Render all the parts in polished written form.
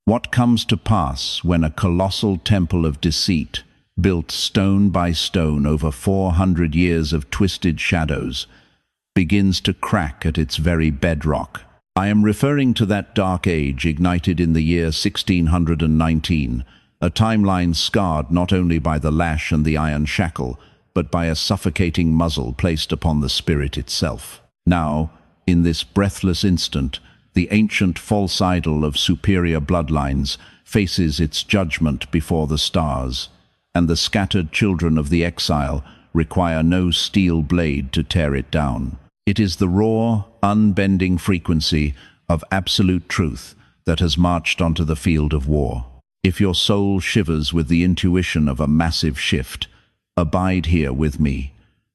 What comes to pass when a colossal temple of deceit, built stone by stone over 400 years of twisted shadows, begins to crack at its very bedrock? I am referring to that dark age ignited in the year 1619, a timeline scarred not only by the lash and the iron shackle, but by a suffocating muzzle placed upon the spirit itself. Now, in this breathless instant, the ancient false idol of superior bloodlines faces its judgment before the stars, and the scattered children of the exile require no steel blade to tear it down. It is the raw, unbending frequency of absolute truth that has marched onto the field of war. If your soul shivers with the intuition of a massive shift, abide here with me,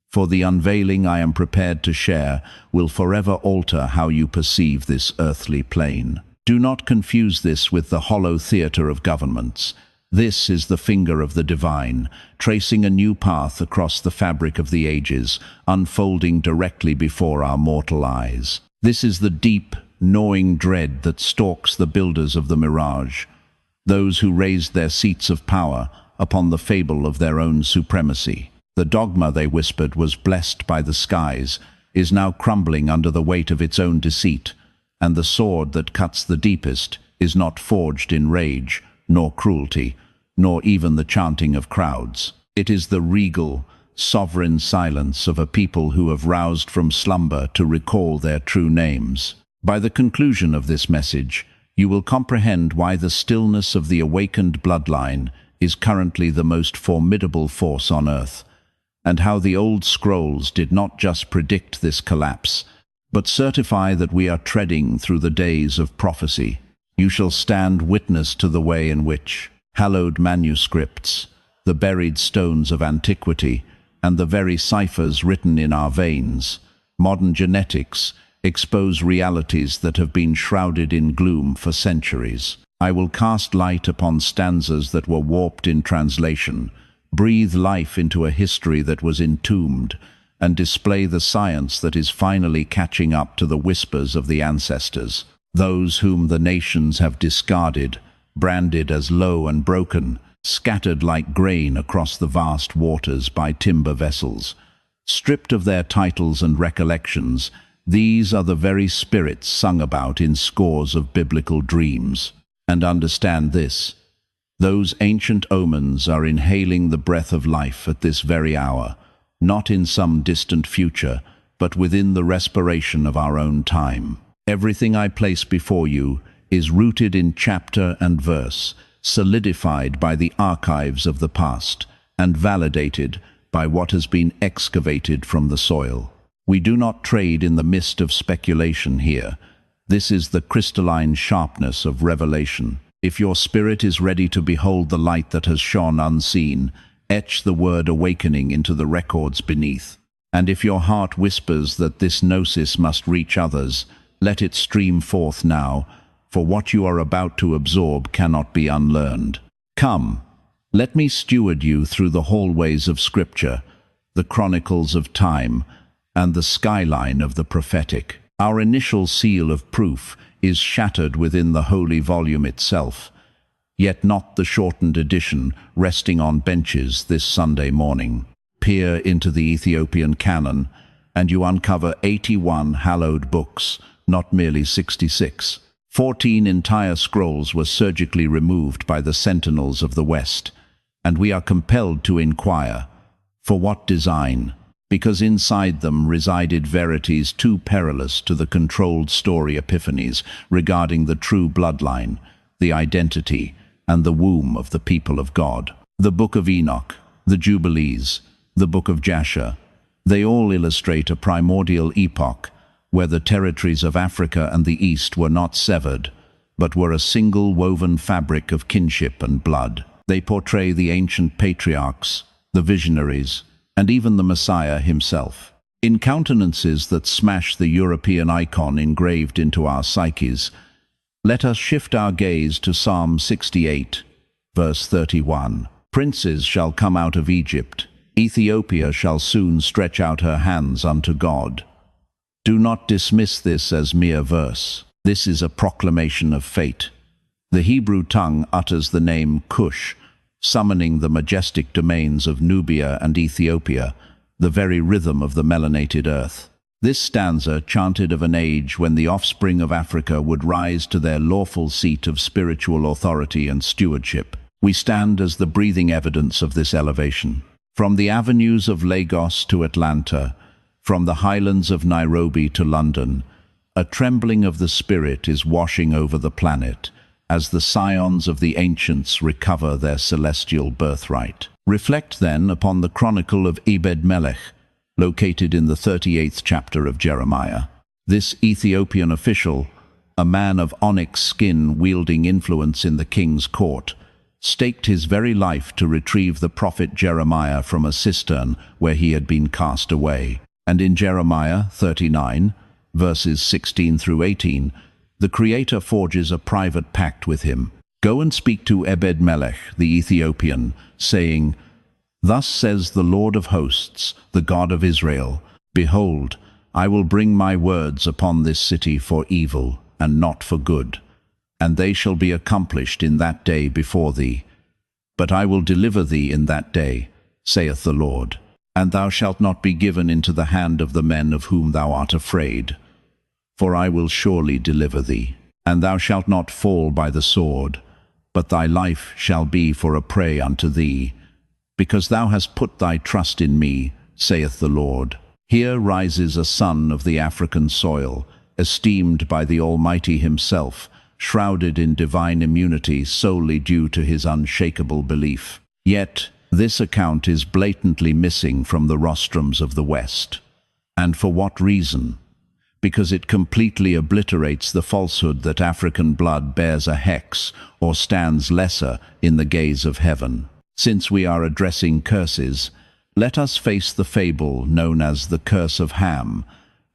for the unveiling I am prepared to share will forever alter how you perceive this earthly plane. Do not confuse this with the hollow theatre of governments. This is the finger of the divine, tracing a new path across the fabric of the ages, unfolding directly before our mortal eyes. This is the deep, gnawing dread that stalks the builders of the mirage, those who raised their seats of power upon the fable of their own supremacy. The dogma they whispered was blessed by the skies is now crumbling under the weight of its own deceit, and the sword that cuts the deepest is not forged in rage, nor cruelty, nor even the chanting of crowds. It is the regal, sovereign silence of a people who have roused from slumber to recall their true names. By the conclusion of this message, you will comprehend why the stillness of the awakened bloodline is currently the most formidable force on earth, and how the old scrolls did not just predict this collapse, but certify that we are treading through the days of prophecy. You shall stand witness to the way in which hallowed manuscripts, the buried stones of antiquity, and the very ciphers written in our veins, modern genetics, expose realities that have been shrouded in gloom for centuries. I will cast light upon stanzas that were warped in translation, breathe life into a history that was entombed, and display the science that is finally catching up to the whispers of the ancestors, those whom the nations have discarded, branded as low and broken, scattered like grain across the vast waters by timber vessels. Stripped of their titles and recollections, these are the very spirits sung about in scores of biblical dreams. And understand this: those ancient omens are inhaling the breath of life at this very hour, not in some distant future, but within the respiration of our own time. Everything I place before you is rooted in chapter and verse, solidified by the archives of the past, and validated by what has been excavated from the soil. We do not trade in the mist of speculation here. This is the crystalline sharpness of revelation. If your spirit is ready to behold the light that has shone unseen, etch the word awakening into the records beneath. And if your heart whispers that this gnosis must reach others, let it stream forth now, for what you are about to absorb cannot be unlearned. Come, let me steward you through the hallways of Scripture, the chronicles of time, and the skyline of the prophetic. Our initial seal of proof is shattered within the holy volume itself, yet not the shortened edition resting on benches this Sunday morning. Peer into the Ethiopian canon, and you uncover 81 hallowed books, not merely 66. 14 entire scrolls were surgically removed by the sentinels of the West, and we are compelled to inquire, for what design? Because inside them resided verities too perilous to the controlled story epiphanies regarding the true bloodline, the identity, and the womb of the people of God. The Book of Enoch, the Jubilees, the Book of Jasher, they all illustrate a primordial epoch where the territories of Africa and the East were not severed, but were a single woven fabric of kinship and blood. They portray the ancient patriarchs, the visionaries, and even the Messiah himself. In countenances that smash the European icon engraved into our psyches, let us shift our gaze to Psalm 68, verse 31. Princes shall come out of Egypt. Ethiopia shall soon stretch out her hands unto God. Do not dismiss this as mere verse. This is a proclamation of fate, The Hebrew tongue utters the name Cush, summoning the majestic domains of Nubia and Ethiopia, the very rhythm of the melanated earth. This stanza chanted of an age when the offspring of Africa would rise to their lawful seat of spiritual authority and stewardship. We stand as the breathing evidence of this elevation. From the avenues of Lagos to Atlanta, from the highlands of Nairobi to London, a trembling of the spirit is washing over the planet as the scions of the ancients recover their celestial birthright. Reflect then upon the chronicle of Ebed-Melech, located in the 38th chapter of Jeremiah. This Ethiopian official, a man of onyx skin wielding influence in the king's court, staked his very life to retrieve the prophet Jeremiah from a cistern where he had been cast away. And in Jeremiah 39, verses 16 through 18, the Creator forges a private pact with him. Go and speak to Ebed-Melech, the Ethiopian, saying, Thus says the Lord of hosts, the God of Israel, Behold, I will bring my words upon this city for evil, and not for good, and they shall be accomplished in that day before thee. But I will deliver thee in that day, saith the Lord, and thou shalt not be given into the hand of the men of whom thou art afraid. For I will surely deliver thee, and thou shalt not fall by the sword, but thy life shall be for a prey unto thee, because thou hast put thy trust in me, saith the Lord. Here rises a son of the African soil, esteemed by the Almighty himself, shrouded in divine immunity solely due to his unshakable belief. Yet, this account is blatantly missing from the rostrums of the West. And for what reason? Because it completely obliterates the falsehood that African blood bears a hex or stands lesser in the gaze of heaven. Since we are addressing curses, let us face the fable known as the Curse of Ham,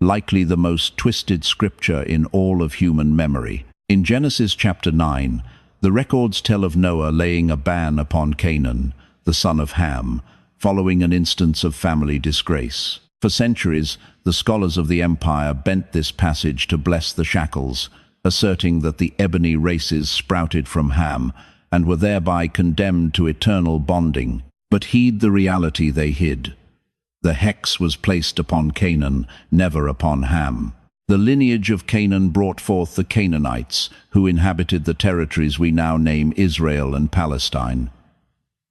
likely the most twisted scripture in all of human memory. In Genesis chapter 9, the records tell of Noah laying a ban upon Canaan, the son of Ham, following an instance of family disgrace. For centuries, the scholars of the empire bent this passage to bless the shackles, asserting that the ebony races sprouted from Ham and were thereby condemned to eternal bonding. But heed the reality they hid. The hex was placed upon Canaan, never upon Ham. The lineage of Canaan brought forth the Canaanites, who inhabited the territories we now name Israel and Palestine.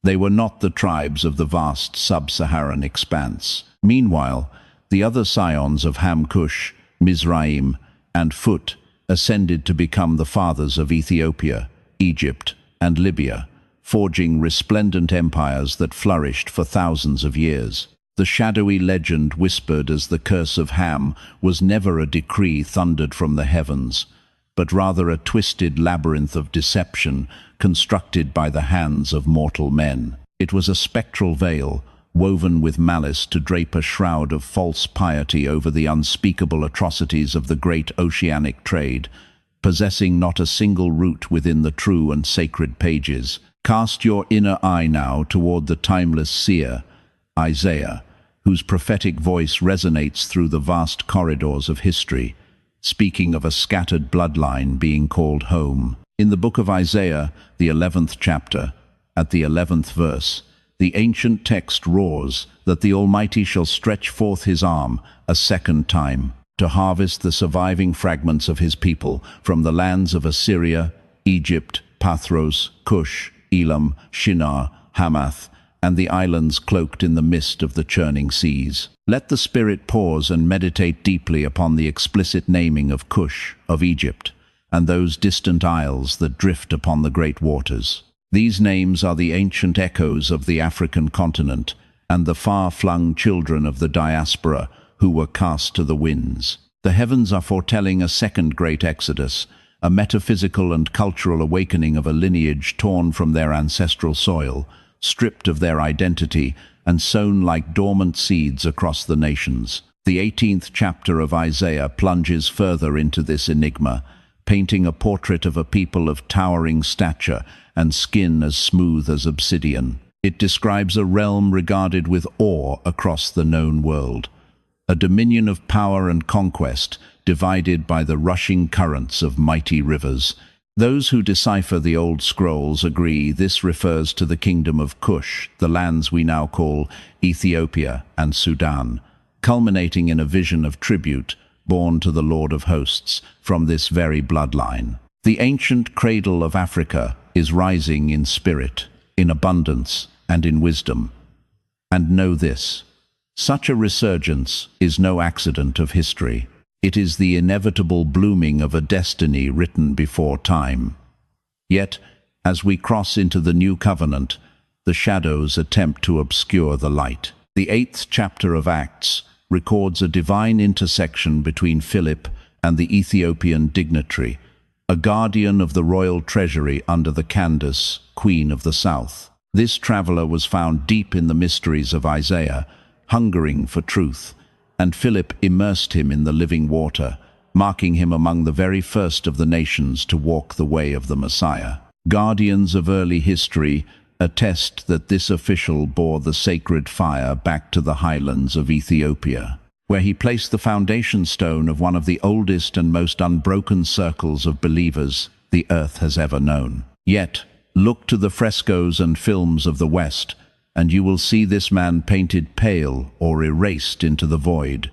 They were not the tribes of the vast sub-Saharan expanse. Meanwhile, the other scions of Ham-Cush, Mizraim, and Phut ascended to become the fathers of Ethiopia, Egypt, and Libya, forging resplendent empires that flourished for thousands of years. The shadowy legend whispered as the curse of Ham was never a decree thundered from the heavens, but rather a twisted labyrinth of deception constructed by the hands of mortal men. It was a spectral veil, woven with malice to drape a shroud of false piety over the unspeakable atrocities of the great oceanic trade, possessing not a single root within the true and sacred pages. Cast your inner eye now toward the timeless seer, Isaiah, whose prophetic voice resonates through the vast corridors of history, speaking of a scattered bloodline being called home. In the book of Isaiah, the 11th chapter, at the 11th verse, the ancient text roars that the Almighty shall stretch forth his arm a second time to harvest the surviving fragments of his people from the lands of Assyria, Egypt, Pathros, Cush, Elam, Shinar, Hamath, and the islands cloaked in the mist of the churning seas. Let the Spirit pause and meditate deeply upon the explicit naming of Cush, of Egypt, and those distant isles that drift upon the great waters. These names are the ancient echoes of the African continent and the far-flung children of the diaspora who were cast to the winds. The heavens are foretelling a second great exodus, a metaphysical and cultural awakening of a lineage torn from their ancestral soil, stripped of their identity, and sown like dormant seeds across the nations. The 18th chapter of Isaiah plunges further into this enigma, painting a portrait of a people of towering stature and skin as smooth as obsidian. It describes a realm regarded with awe across the known world, a dominion of power and conquest divided by the rushing currents of mighty rivers. Those who decipher the old scrolls agree this refers to the kingdom of Kush, the lands we now call Ethiopia and Sudan, culminating in a vision of tribute borne to the Lord of Hosts from this very bloodline. The ancient cradle of Africa is rising in spirit, in abundance, and in wisdom. And know this: such a resurgence is no accident of history. It is the inevitable blooming of a destiny written before time. Yet, as we cross into the new covenant, the shadows attempt to obscure the light. The 8th chapter of Acts records a divine intersection between Philip and the Ethiopian dignitary, a guardian of the royal treasury under the Candace, Queen of the South. This traveller was found deep in the mysteries of Isaiah, hungering for truth, and Philip immersed him in the living water, marking him among the very first of the nations to walk the way of the Messiah. Guardians of early history attest that this official bore the sacred fire back to the highlands of Ethiopia, where he placed the foundation stone of one of the oldest and most unbroken circles of believers the earth has ever known. Yet, look to the frescoes and films of the West, and you will see this man painted pale or erased into the void.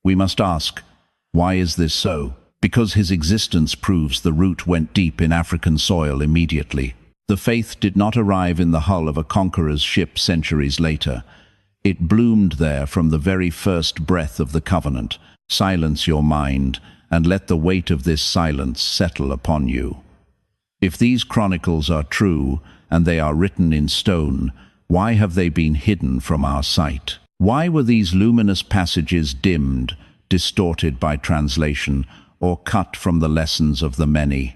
We must ask, why is this so? Because his existence proves the root went deep in African soil immediately. The faith did not arrive in the hull of a conqueror's ship centuries later. It bloomed there from the very first breath of the covenant. Silence your mind, and let the weight of this silence settle upon you. If these chronicles are true, and they are written in stone, why have they been hidden from our sight? Why were these luminous passages dimmed, distorted by translation, or cut from the lessons of the many?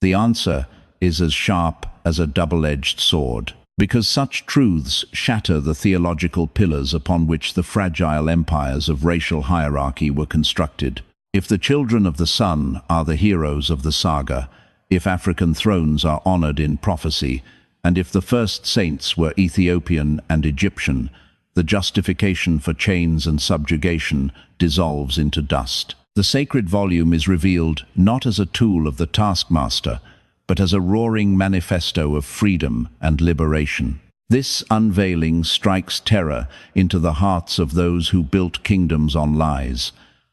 The answer is as sharp as a double-edged sword, because such truths shatter the theological pillars upon which the fragile empires of racial hierarchy were constructed. If the children of the sun are the heroes of the saga, if African thrones are honored in prophecy, and if the first saints were Ethiopian and Egyptian, the justification for chains and subjugation dissolves into dust. The sacred volume is revealed not as a tool of the taskmaster, but as a roaring manifesto of freedom and liberation. This unveiling strikes terror into the hearts of those who built kingdoms on lies,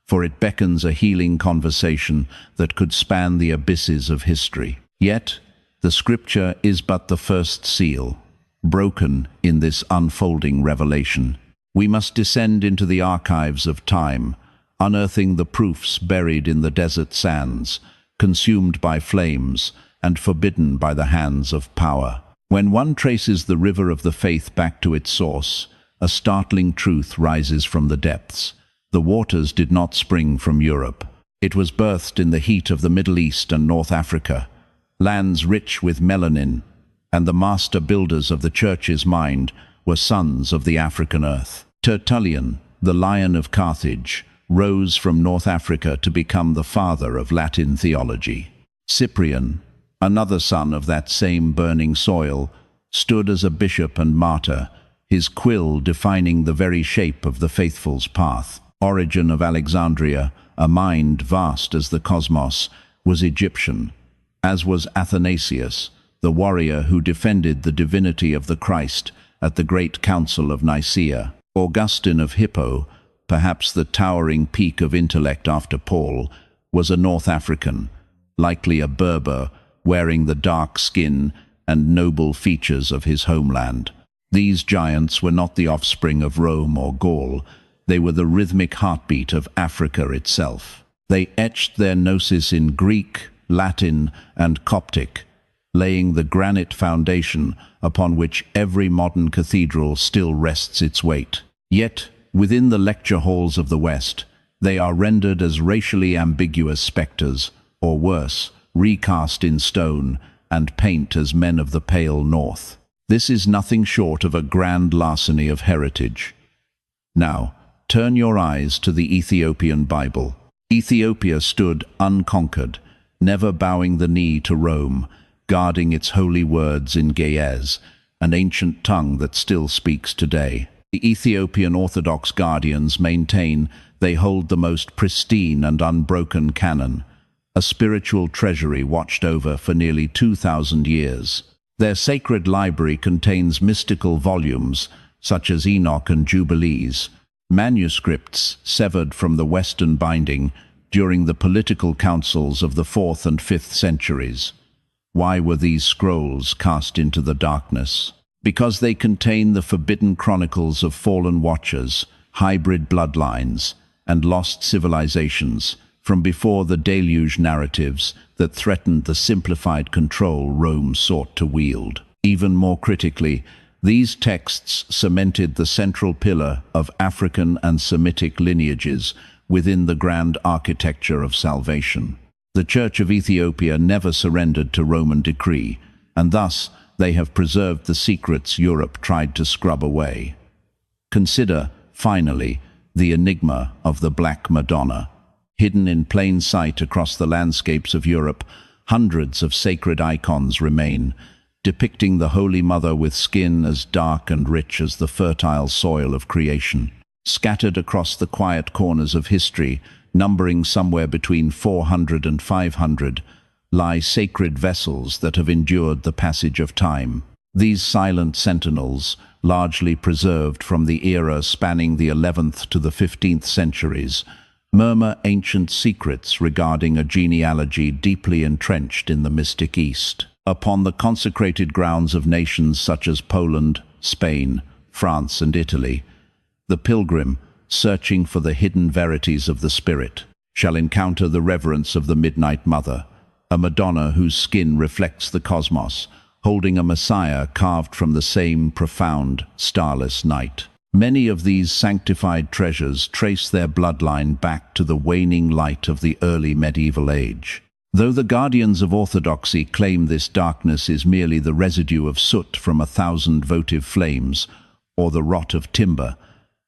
for it beckons a healing conversation that could span the abysses of history. Yet, the scripture is but the first seal, broken in this unfolding revelation. We must descend into the archives of time, unearthing the proofs buried in the desert sands, consumed by flames, and forbidden by the hands of power. When one traces the river of the faith back to its source, a startling truth rises from the depths. The waters did not spring from Europe. It was birthed in the heat of the Middle East and North Africa, lands rich with melanin, and the master builders of the church's mind were sons of the African earth. Tertullian, the Lion of Carthage, rose from North Africa to become the father of Latin theology. Cyprian, another son of that same burning soil, stood as a bishop and martyr, his quill defining the very shape of the faithful's path. Origen of Alexandria, a mind vast as the cosmos, was Egyptian, as was Athanasius, the warrior who defended the divinity of the Christ at the great council of Nicaea. Augustine of Hippo, perhaps the towering peak of intellect after Paul, was a North African, likely a Berber, wearing the dark skin and noble features of his homeland. These giants were not the offspring of Rome or Gaul. They were the rhythmic heartbeat of Africa itself. They etched their gnosis in Greek, Latin, and Coptic, laying the granite foundation upon which every modern cathedral still rests its weight. Yet, within the lecture halls of the West, they are rendered as racially ambiguous spectres, or worse, recast in stone and paint as men of the pale north. This is nothing short of a grand larceny of heritage. Now, turn your eyes to the Ethiopian Bible. Ethiopia stood unconquered, never bowing the knee to Rome, guarding its holy words in Ge'ez, an ancient tongue that still speaks today. The Ethiopian Orthodox guardians maintain they hold the most pristine and unbroken canon, a spiritual treasury watched over for nearly 2,000 years. Their sacred library contains mystical volumes, such as Enoch and Jubilees, manuscripts severed from the Western binding during the political councils of the 4th and 5th centuries. Why were these scrolls cast into the darkness? Because they contain the forbidden chronicles of fallen watchers, hybrid bloodlines, and lost civilizations from before the deluge narratives that threatened the simplified control Rome sought to wield. Even more critically, these texts cemented the central pillar of African and Semitic lineages within the grand architecture of salvation. The Church of Ethiopia never surrendered to Roman decree, and thus they have preserved the secrets Europe tried to scrub away. Consider, finally, the enigma of the Black Madonna. Hidden in plain sight across the landscapes of Europe, hundreds of sacred icons remain, depicting the Holy Mother with skin as dark and rich as the fertile soil of creation. Scattered across the quiet corners of history, numbering somewhere between 400 and 500, lie sacred vessels that have endured the passage of time. These silent sentinels, largely preserved from the era spanning the 11th to the 15th centuries, murmur ancient secrets regarding a genealogy deeply entrenched in the mystic East. Upon the consecrated grounds of nations such as Poland, Spain, France, and Italy, the pilgrim, searching for the hidden verities of the Spirit, shall encounter the reverence of the Midnight Mother, a Madonna whose skin reflects the cosmos, holding a Messiah carved from the same profound, starless night. Many of these sanctified treasures trace their bloodline back to the waning light of the early medieval age. Though the guardians of orthodoxy claim this darkness is merely the residue of soot from 1,000 votive flames, or the rot of timber,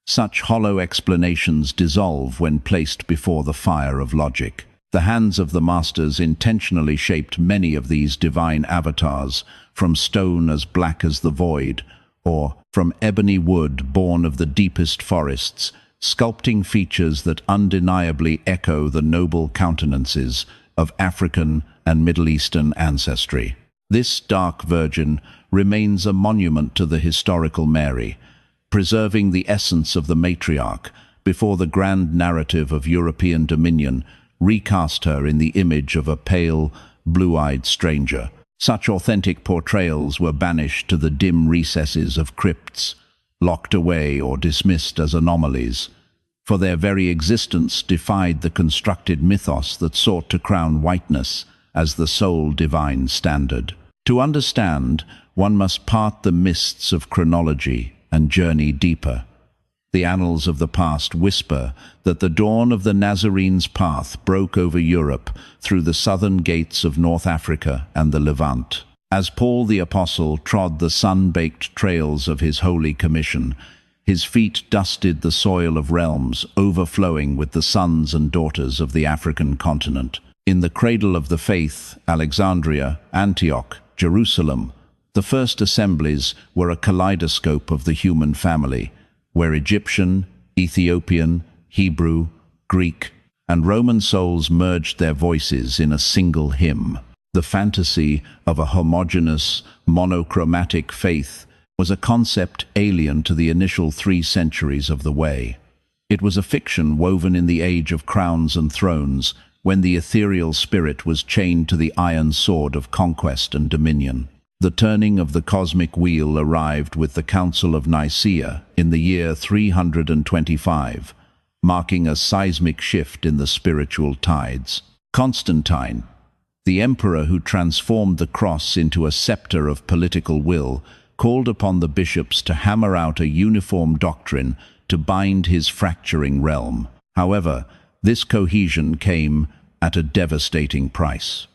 such hollow explanations dissolve when placed before the fire of logic. The hands of the masters intentionally shaped many of these divine avatars, from stone as black as the void, or from ebony wood born of the deepest forests, sculpting features that undeniably echo the noble countenances of African and Middle Eastern ancestry. This dark virgin remains a monument to the historical Mary, preserving the essence of the matriarch before the grand narrative of European dominion recast her in the image of a pale, blue-eyed stranger. Such authentic portrayals were banished to the dim recesses of crypts, locked away or dismissed as anomalies, for their very existence defied the constructed mythos that sought to crown whiteness as the sole divine standard. To understand, one must part the mists of chronology and journey deeper. The annals of the past whisper that the dawn of the Nazarene's path broke over Europe through the southern gates of North Africa and the Levant. As Paul the Apostle trod the sun-baked trails of his holy commission, his feet dusted the soil of realms overflowing with the sons and daughters of the African continent. In the cradle of the faith, Alexandria, Antioch, Jerusalem, the first assemblies were a kaleidoscope of the human family, where Egyptian, Ethiopian, Hebrew, Greek, and Roman souls merged their voices in a single hymn. The fantasy of a homogeneous, monochromatic faith was a concept alien to the initial 3 centuries of the Way. It was a fiction woven in the age of crowns and thrones, when the ethereal spirit was chained to the iron sword of conquest and dominion. The turning of the cosmic wheel arrived with the Council of Nicaea in the year 325, marking a seismic shift in the spiritual tides. Constantine, the emperor who transformed the cross into a scepter of political will, called upon the bishops to hammer out a uniform doctrine to bind his fracturing realm. However, this cohesion came at a devastating price.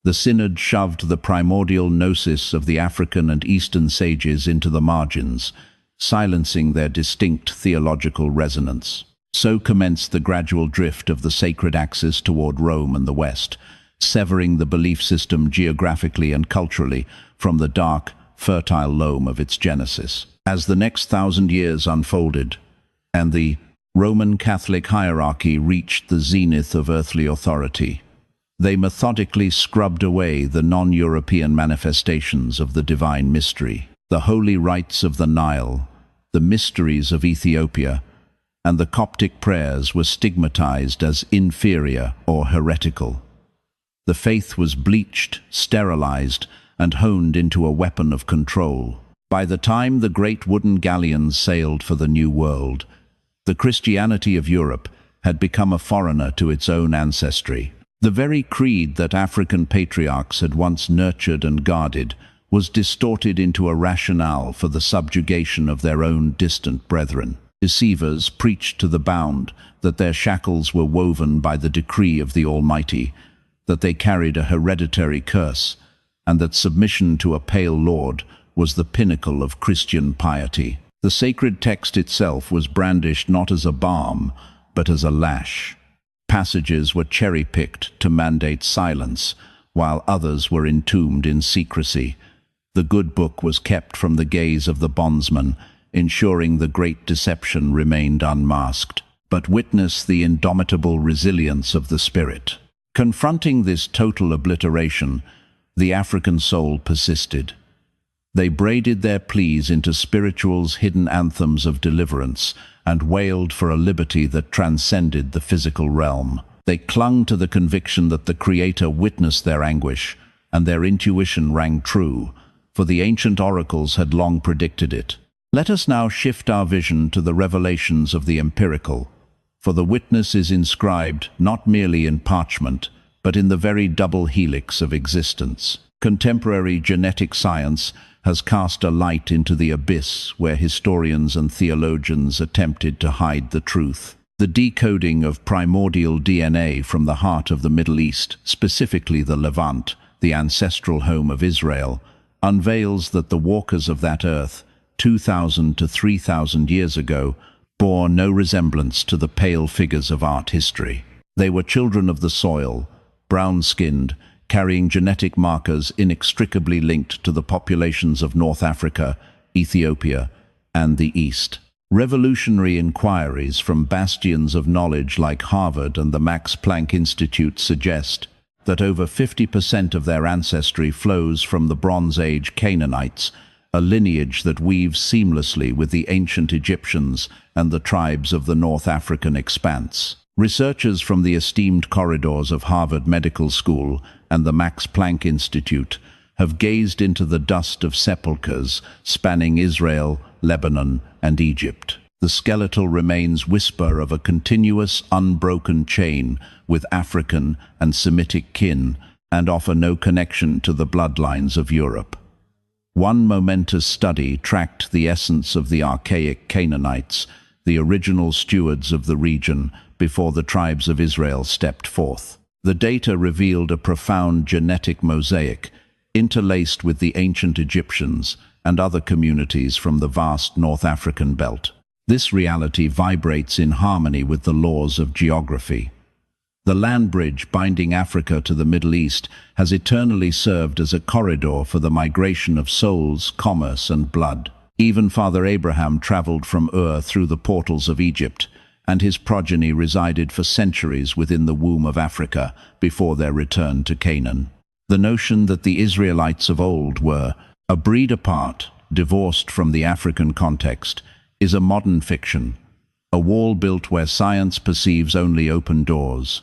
The synod shoved the primordial gnosis of the African and Eastern sages into the margins, silencing their distinct theological resonance. So commenced the gradual drift of the sacred axis toward Rome and the West, severing the belief system geographically and culturally from the dark, fertile loam of its genesis. As the next 1,000 years unfolded, and the Roman Catholic hierarchy reached the zenith of earthly authority, They methodically scrubbed away the non-European manifestations of the divine mystery, the holy rites of the Nile, the mysteries of Ethiopia, and the Coptic prayers were stigmatized as inferior or heretical. The faith was bleached, sterilized, and honed into a weapon of control. By the time the great wooden galleons sailed for the New World, the Christianity of Europe had become a foreigner to its own ancestry. The very creed that African patriarchs had once nurtured and guarded was distorted into a rationale for the subjugation of their own distant brethren. Deceivers preached to the bound that their shackles were woven by the decree of the Almighty, that they carried a hereditary curse, and that submission to a pale lord was the pinnacle of Christian piety. The sacred text itself was brandished not as a balm, but as a lash. Passages were cherry-picked to mandate silence, while others were entombed in secrecy. The good book was kept from the gaze of the bondsman, ensuring the great deception remained unmasked. But witness the indomitable resilience of the spirit. Confronting this total obliteration, the African soul persisted. They braided their pleas into spiritual's hidden anthems of deliverance and wailed for a liberty that transcended the physical realm. They clung to the conviction that the Creator witnessed their anguish, and their intuition rang true, for the ancient oracles had long predicted it. Let us now shift our vision to the revelations of the empirical, for the witness is inscribed not merely in parchment, but in the very double helix of existence. Contemporary genetic science has cast a light into the abyss where historians and theologians attempted to hide the truth. The decoding of primordial DNA from the heart of the Middle East, specifically the Levant, the ancestral home of Israel, unveils that the walkers of that earth, 2,000 to 3,000 years ago, bore no resemblance to the pale figures of art history. They were children of the soil, brown-skinned, carrying genetic markers inextricably linked to the populations of North Africa, Ethiopia, and the East. Revolutionary inquiries from bastions of knowledge like Harvard and the Max Planck Institute suggest that over 50% of their ancestry flows from the Bronze Age Canaanites, a lineage that weaves seamlessly with the ancient Egyptians and the tribes of the North African expanse. Researchers from the esteemed corridors of Harvard Medical School and the Max Planck Institute have gazed into the dust of sepulchres spanning Israel, Lebanon, and Egypt. The skeletal remains whisper of a continuous, unbroken chain with African and Semitic kin and offer no connection to the bloodlines of Europe. One momentous study tracked the essence of the archaic Canaanites, the original stewards of the region, before the tribes of Israel stepped forth. The data revealed a profound genetic mosaic, interlaced with the ancient Egyptians and other communities from the vast North African belt. This reality vibrates in harmony with the laws of geography. The land bridge binding Africa to the Middle East has eternally served as a corridor for the migration of souls, commerce, and blood. Even Father Abraham traveled from Ur through the portals of Egypt, and his progeny resided for centuries within the womb of Africa before their return to Canaan. The notion that the Israelites of old were a breed apart, divorced from the African context, is a modern fiction, a wall built where science perceives only open doors.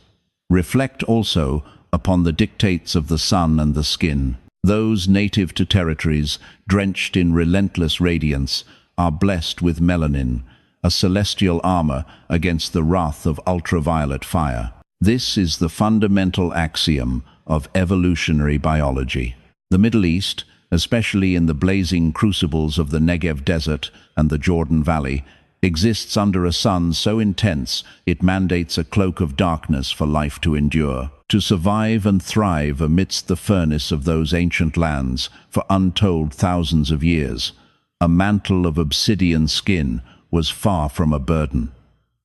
Reflect also upon the dictates of the sun and the skin. Those native to territories drenched in relentless radiance are blessed with melanin, a celestial armor against the wrath of ultraviolet fire. This is the fundamental axiom of evolutionary biology. The Middle East, especially in the blazing crucibles of the Negev Desert and the Jordan Valley, exists under a sun so intense it mandates a cloak of darkness for life to endure. To survive and thrive amidst the furnace of those ancient lands for untold thousands of years, a mantle of obsidian skin was far from a burden.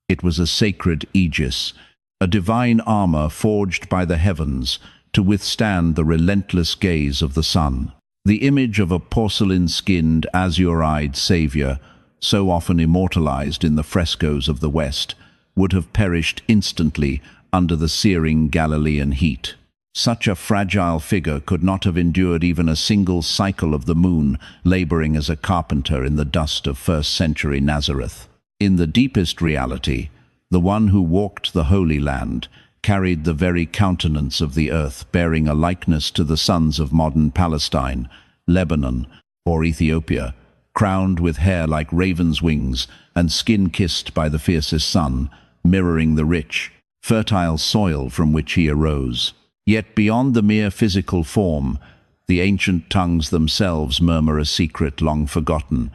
It was a sacred aegis, a divine armor forged by the heavens to withstand the relentless gaze of the sun. The image of a porcelain-skinned, azure-eyed savior, so often immortalized in the frescoes of the West, would have perished instantly under the searing Galilean heat. Such a fragile figure could not have endured even a single cycle of the moon, laboring as a carpenter in the dust of first-century Nazareth. In the deepest reality, the one who walked the Holy Land carried the very countenance of the earth, bearing a likeness to the sons of modern Palestine, Lebanon, or Ethiopia, crowned with hair like ravens' wings and skin kissed by the fiercest sun, mirroring the rich, fertile soil from which he arose. Yet beyond the mere physical form, the ancient tongues themselves murmur a secret long forgotten,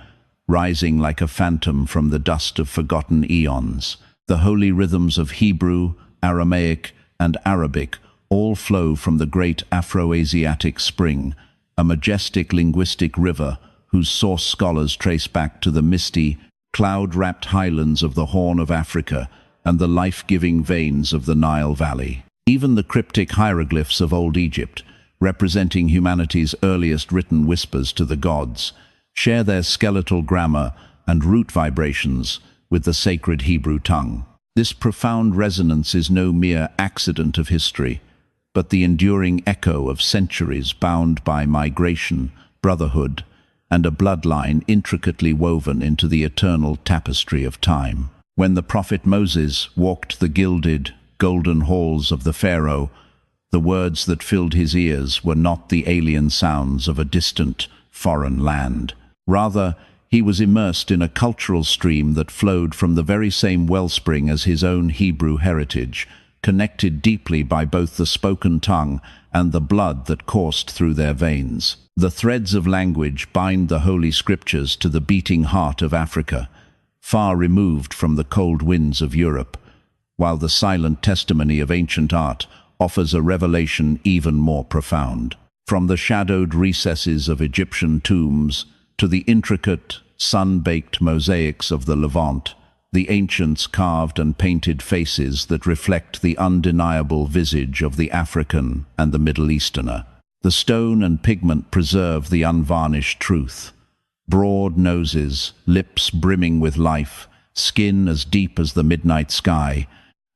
rising like a phantom from the dust of forgotten eons. The holy rhythms of Hebrew, Aramaic, and Arabic all flow from the great Afro-Asiatic spring, a majestic linguistic river whose source scholars trace back to the misty, cloud-wrapped highlands of the Horn of Africa and the life-giving veins of the Nile Valley. Even the cryptic hieroglyphs of Old Egypt, representing humanity's earliest written whispers to the gods, share their skeletal grammar and root vibrations with the sacred Hebrew tongue. This profound resonance is no mere accident of history, but the enduring echo of centuries bound by migration, brotherhood, and a bloodline intricately woven into the eternal tapestry of time. When the prophet Moses walked the gilded, golden halls of the Pharaoh, the words that filled his ears were not the alien sounds of a distant, foreign land. Rather, he was immersed in a cultural stream that flowed from the very same wellspring as his own Hebrew heritage, connected deeply by both the spoken tongue and the blood that coursed through their veins. The threads of language bind the Holy Scriptures to the beating heart of Africa, far removed from the cold winds of Europe, while the silent testimony of ancient art offers a revelation even more profound. From the shadowed recesses of Egyptian tombs to the intricate, sun-baked mosaics of the Levant, the ancients carved and painted faces that reflect the undeniable visage of the African and the Middle Easterner. The stone and pigment preserve the unvarnished truth. Broad noses, lips brimming with life, skin as deep as the midnight sky,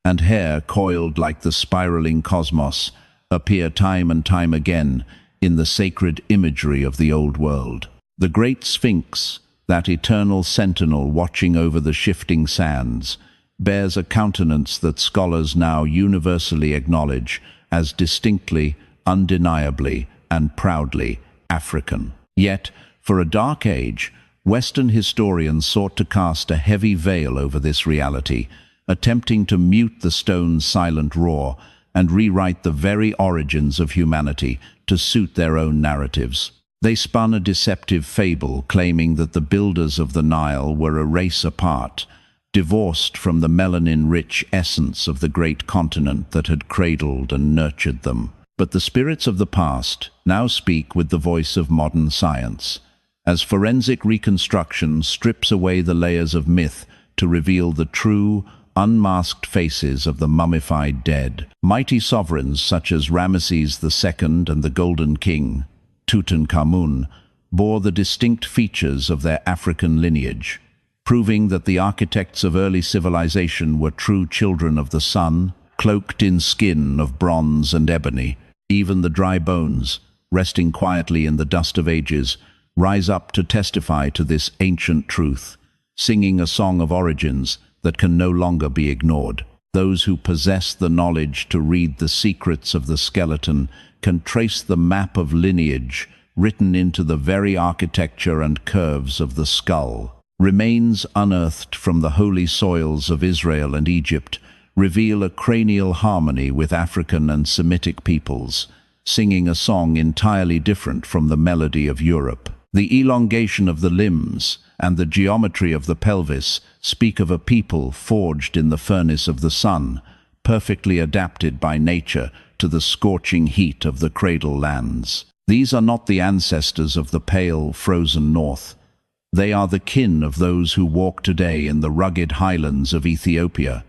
and hair coiled like the spiraling cosmos appear time and time again in the sacred imagery of the Old World. The great Sphinx, that eternal sentinel watching over the shifting sands, bears a countenance that scholars now universally acknowledge as distinctly, undeniably, and proudly African. Yet, for a dark age, Western historians sought to cast a heavy veil over this reality, attempting to mute the stone's silent roar and rewrite the very origins of humanity to suit their own narratives. They spun a deceptive fable claiming that the builders of the Nile were a race apart, divorced from the melanin-rich essence of the great continent that had cradled and nurtured them. But the spirits of the past now speak with the voice of modern science, as forensic reconstruction strips away the layers of myth to reveal the true, unmasked faces of the mummified dead. Mighty sovereigns such as Ramesses II and the Golden King, Tutankhamun, bore the distinct features of their African lineage, proving that the architects of early civilization were true children of the sun, cloaked in skin of bronze and ebony. Even the dry bones, resting quietly in the dust of ages, rise up to testify to this ancient truth, singing a song of origins that can no longer be ignored. Those who possess the knowledge to read the secrets of the skeleton can trace the map of lineage written into the very architecture and curves of the skull. Remains unearthed from the holy soils of Israel and Egypt reveal a cranial harmony with African and Semitic peoples, singing a song entirely different from the melody of Europe. The elongation of the limbs and the geometry of the pelvis speak of a people forged in the furnace of the sun, perfectly adapted by nature to the scorching heat of the cradle lands. These are not the ancestors of the pale, frozen north. They are the kin of those who walk today in the rugged highlands of Ethiopia,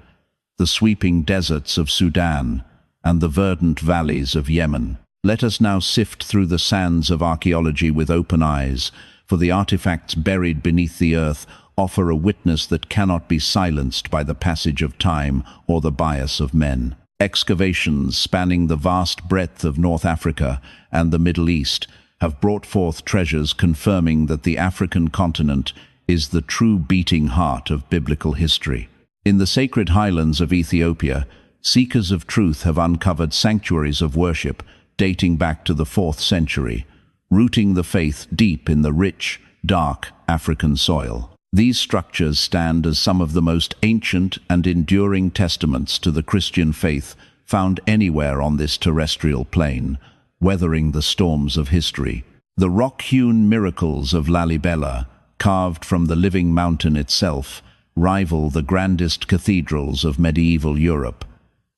the sweeping deserts of Sudan, and the verdant valleys of Yemen. Let us now sift through the sands of archaeology with open eyes, for the artifacts buried beneath the earth offer a witness that cannot be silenced by the passage of time or the bias of men. Excavations spanning the vast breadth of North Africa and the Middle East have brought forth treasures confirming that the African continent is the true beating heart of biblical history. In the sacred highlands of Ethiopia, seekers of truth have uncovered sanctuaries of worship dating back to the 4th century, rooting the faith deep in the rich, dark African soil. These structures stand as some of the most ancient and enduring testaments to the Christian faith found anywhere on this terrestrial plane, weathering the storms of history. The rock-hewn miracles of Lalibela, carved from the living mountain itself, rival the grandest cathedrals of medieval Europe.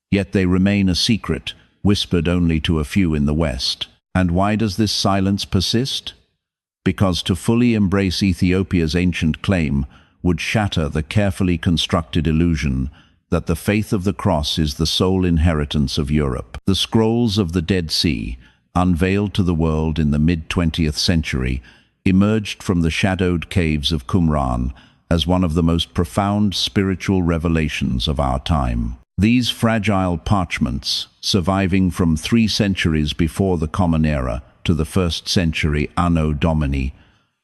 Yet they remain a secret, whispered only to a few in the West. And why does this silence persist? Because to fully embrace Ethiopia's ancient claim would shatter the carefully constructed illusion that the faith of the cross is the sole inheritance of Europe. The scrolls of the Dead Sea, unveiled to the world in the mid-20th century, emerged from the shadowed caves of Qumran as one of the most profound spiritual revelations of our time. These fragile parchments, surviving from 3 centuries before the Common Era to the 1st century Anno Domini,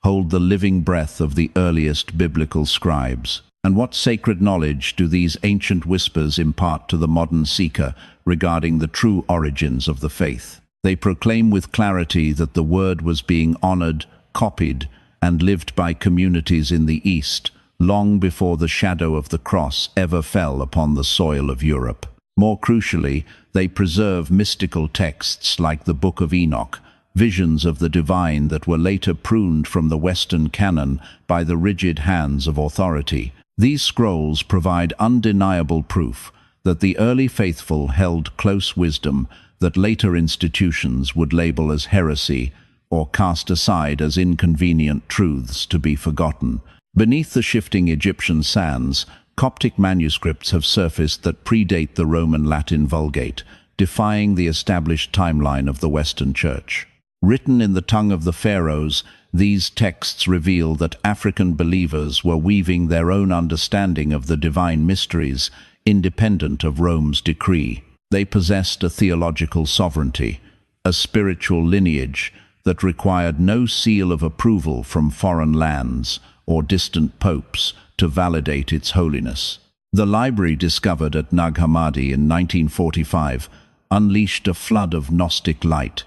hold the living breath of the earliest biblical scribes. And what sacred knowledge do these ancient whispers impart to the modern seeker regarding the true origins of the faith? They proclaim with clarity that the word was being honored, copied, and lived by communities in the East, long before the shadow of the cross ever fell upon the soil of Europe. More crucially, they preserve mystical texts like the Book of Enoch, visions of the divine that were later pruned from the Western canon by the rigid hands of authority. These scrolls provide undeniable proof that the early faithful held close wisdom that later institutions would label as heresy or cast aside as inconvenient truths to be forgotten. Beneath the shifting Egyptian sands, Coptic manuscripts have surfaced that predate the Roman Latin Vulgate, defying the established timeline of the Western Church. Written in the tongue of the pharaohs, these texts reveal that African believers were weaving their own understanding of the divine mysteries, independent of Rome's decree. They possessed a theological sovereignty, a spiritual lineage that required no seal of approval from foreign lands or distant popes to validate its holiness. The library discovered at Nag Hammadi in 1945 unleashed a flood of Gnostic light,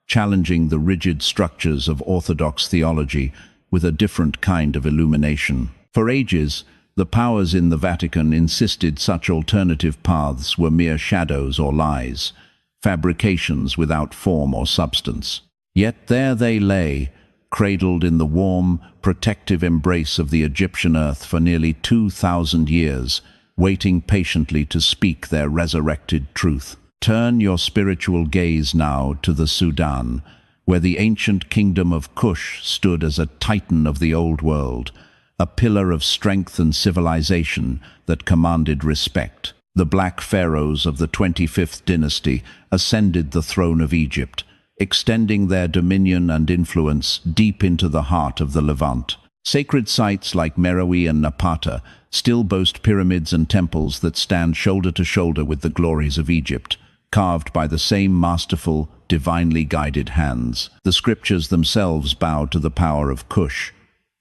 challenging the rigid structures of Orthodox theology with a different kind of illumination. For ages, the powers in the Vatican insisted such alternative paths were mere shadows or lies, fabrications without form or substance. Yet there they lay, cradled in the warm, protective embrace of the Egyptian earth for nearly 2,000 years, waiting patiently to speak their resurrected truth. Turn your spiritual gaze now to the Sudan, where the ancient kingdom of Kush stood as a titan of the old world, a pillar of strength and civilization that commanded respect. The black pharaohs of the 25th dynasty ascended the throne of Egypt, extending their dominion and influence deep into the heart of the Levant. Sacred sites like Meroe and Napata still boast pyramids and temples that stand shoulder to shoulder with the glories of Egypt, carved by the same masterful, divinely guided hands. The scriptures themselves bow to the power of Kush.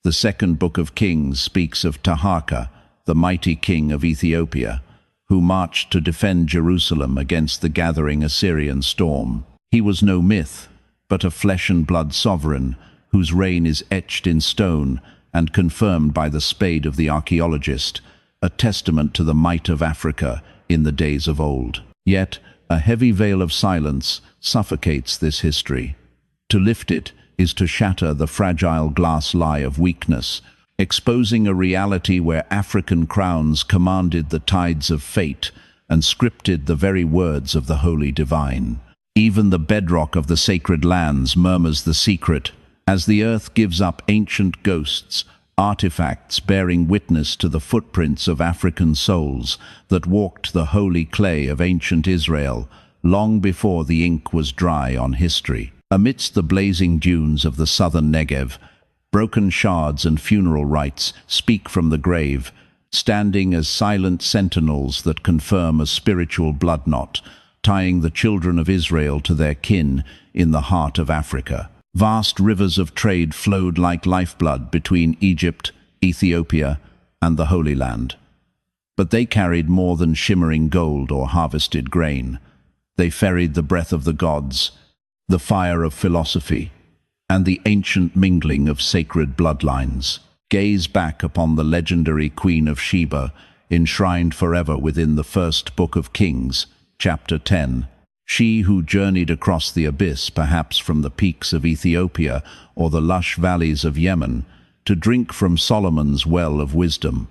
The second book of Kings speaks of Taharka, the mighty king of Ethiopia, who marched to defend Jerusalem against the gathering Assyrian storm. He was no myth, but a flesh-and-blood sovereign whose reign is etched in stone and confirmed by the spade of the archaeologist, a testament to the might of Africa in the days of old. Yet, a heavy veil of silence suffocates this history. To lift it is to shatter the fragile glass lie of weakness, exposing a reality where African crowns commanded the tides of fate and scripted the very words of the holy divine. Even the bedrock of the sacred lands murmurs the secret, as the earth gives up ancient ghosts, artifacts bearing witness to the footprints of African souls that walked the holy clay of ancient Israel long before the ink was dry on history. Amidst the blazing dunes of the southern Negev, broken shards and funeral rites speak from the grave, standing as silent sentinels that confirm a spiritual blood knot, tying the children of Israel to their kin in the heart of Africa. Vast rivers of trade flowed like lifeblood between Egypt, Ethiopia, and the Holy Land. But they carried more than shimmering gold or harvested grain. They ferried the breath of the gods, the fire of philosophy, and the ancient mingling of sacred bloodlines. Gaze back upon the legendary Queen of Sheba, enshrined forever within the first book of Kings, chapter 10. She who journeyed across the abyss, perhaps from the peaks of Ethiopia or the lush valleys of Yemen, to drink from Solomon's well of wisdom.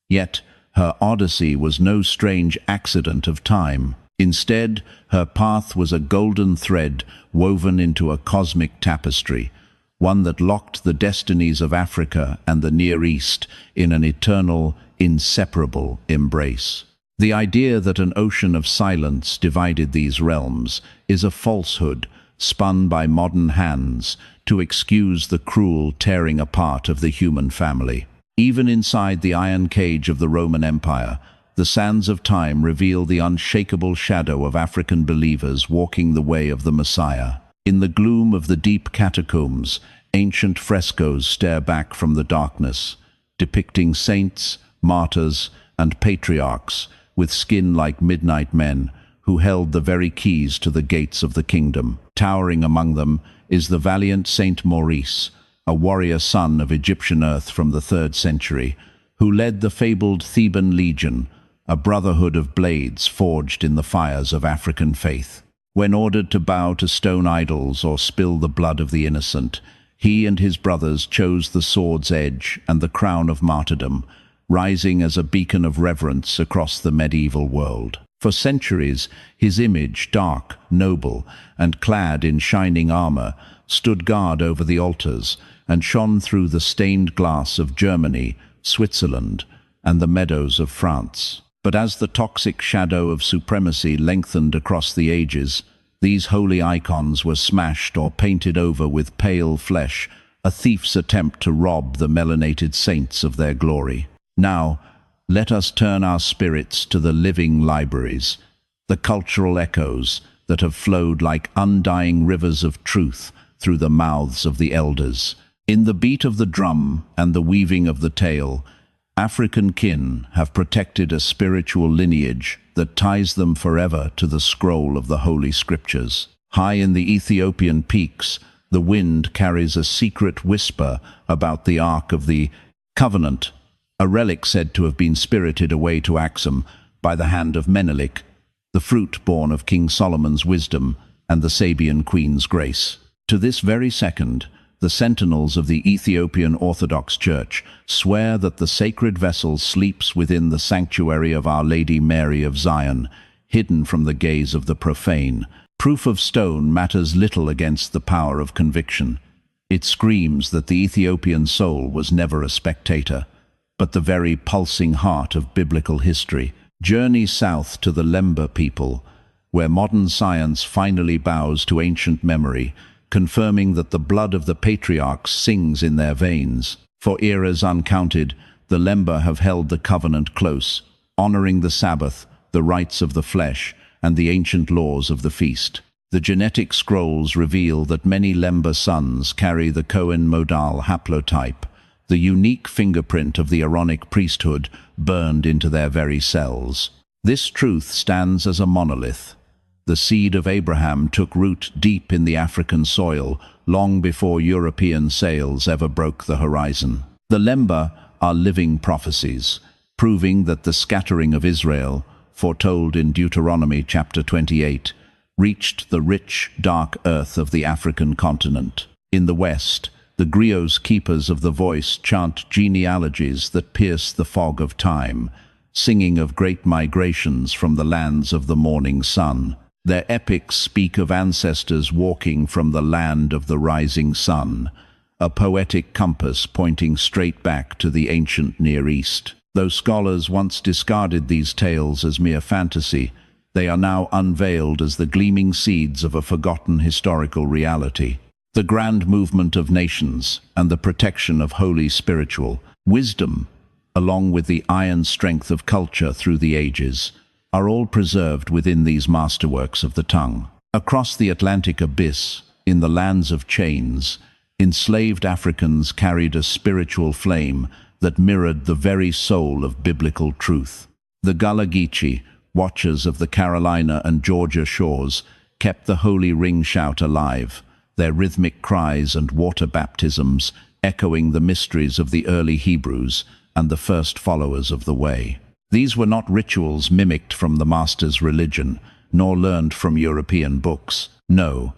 Yet her odyssey was no strange accident of time. Instead, her path was a golden thread woven into a cosmic tapestry, one that locked the destinies of Africa and the Near East in an eternal, inseparable embrace. The idea that an ocean of silence divided these realms is a falsehood spun by modern hands to excuse the cruel tearing apart of the human family. Even inside the iron cage of the Roman Empire, the sands of time reveal the unshakable shadow of African believers walking the way of the Messiah. In the gloom of the deep catacombs, ancient frescoes stare back from the darkness, depicting saints, martyrs, and patriarchs with skin like midnight men who held the very keys to the gates of the kingdom. Towering among them is the valiant Saint Maurice, a warrior son of Egyptian earth from the 3rd century, who led the fabled Theban legion, a brotherhood of blades forged in the fires of African faith. When ordered to bow to stone idols or spill the blood of the innocent, he and his brothers chose the sword's edge and the crown of martyrdom, rising as a beacon of reverence across the medieval world. For centuries, his image, dark, noble, and clad in shining armor, stood guard over the altars and shone through the stained glass of Germany, Switzerland, and the meadows of France. But as the toxic shadow of supremacy lengthened across the ages, these holy icons were smashed or painted over with pale flesh, a thief's attempt to rob the melanated saints of their glory. Now, let us turn our spirits to the living libraries, the cultural echoes that have flowed like undying rivers of truth through the mouths of the elders. In the beat of the drum and the weaving of the tale, African kin have protected a spiritual lineage that ties them forever to the scroll of the Holy Scriptures. High in the Ethiopian peaks, the wind carries a secret whisper about the Ark of the Covenant, a relic said to have been spirited away to Axum by the hand of Menelik, the fruit born of King Solomon's wisdom and the Sabian queen's grace. To this very second, the sentinels of the Ethiopian Orthodox Church swear that the sacred vessel sleeps within the sanctuary of Our Lady Mary of Zion, hidden from the gaze of the profane. Proof of stone matters little against the power of conviction. It screams that the Ethiopian soul was never a spectator, but the very pulsing heart of biblical history. Journey south to the Lemba people, where modern science finally bows to ancient memory, confirming that the blood of the patriarchs sings in their veins. For eras uncounted, the Lemba have held the covenant close, honoring the Sabbath, the rites of the flesh, and the ancient laws of the feast. The genetic scrolls reveal that many Lemba sons carry the Cohen modal haplotype, the unique fingerprint of the Aaronic priesthood burned into their very cells. This truth stands as a monolith. The seed of Abraham took root deep in the African soil, long before European sails ever broke the horizon. The Lemba are living prophecies, proving that the scattering of Israel, foretold in Deuteronomy chapter 28, reached the rich, dark earth of the African continent. In the West, the griots keepers of the voice chant genealogies that pierce the fog of time, singing of great migrations from the lands of the morning sun. Their epics speak of ancestors walking from the land of the rising sun, a poetic compass pointing straight back to the ancient Near East. Though scholars once discarded these tales as mere fantasy, they are now unveiled as the gleaming seeds of a forgotten historical reality. The grand movement of nations and the protection of holy spiritual wisdom, along with the iron strength of culture through the ages, are all preserved within these masterworks of the tongue. Across the Atlantic abyss, in the lands of chains, enslaved Africans carried a spiritual flame that mirrored the very soul of biblical truth. The Gullah Geechee, watchers of the Carolina and Georgia shores, kept the holy ring shout alive, their rhythmic cries and water baptisms echoing the mysteries of the early Hebrews and the first followers of the Way. These were not rituals mimicked from the master's religion, nor learned from European books. No,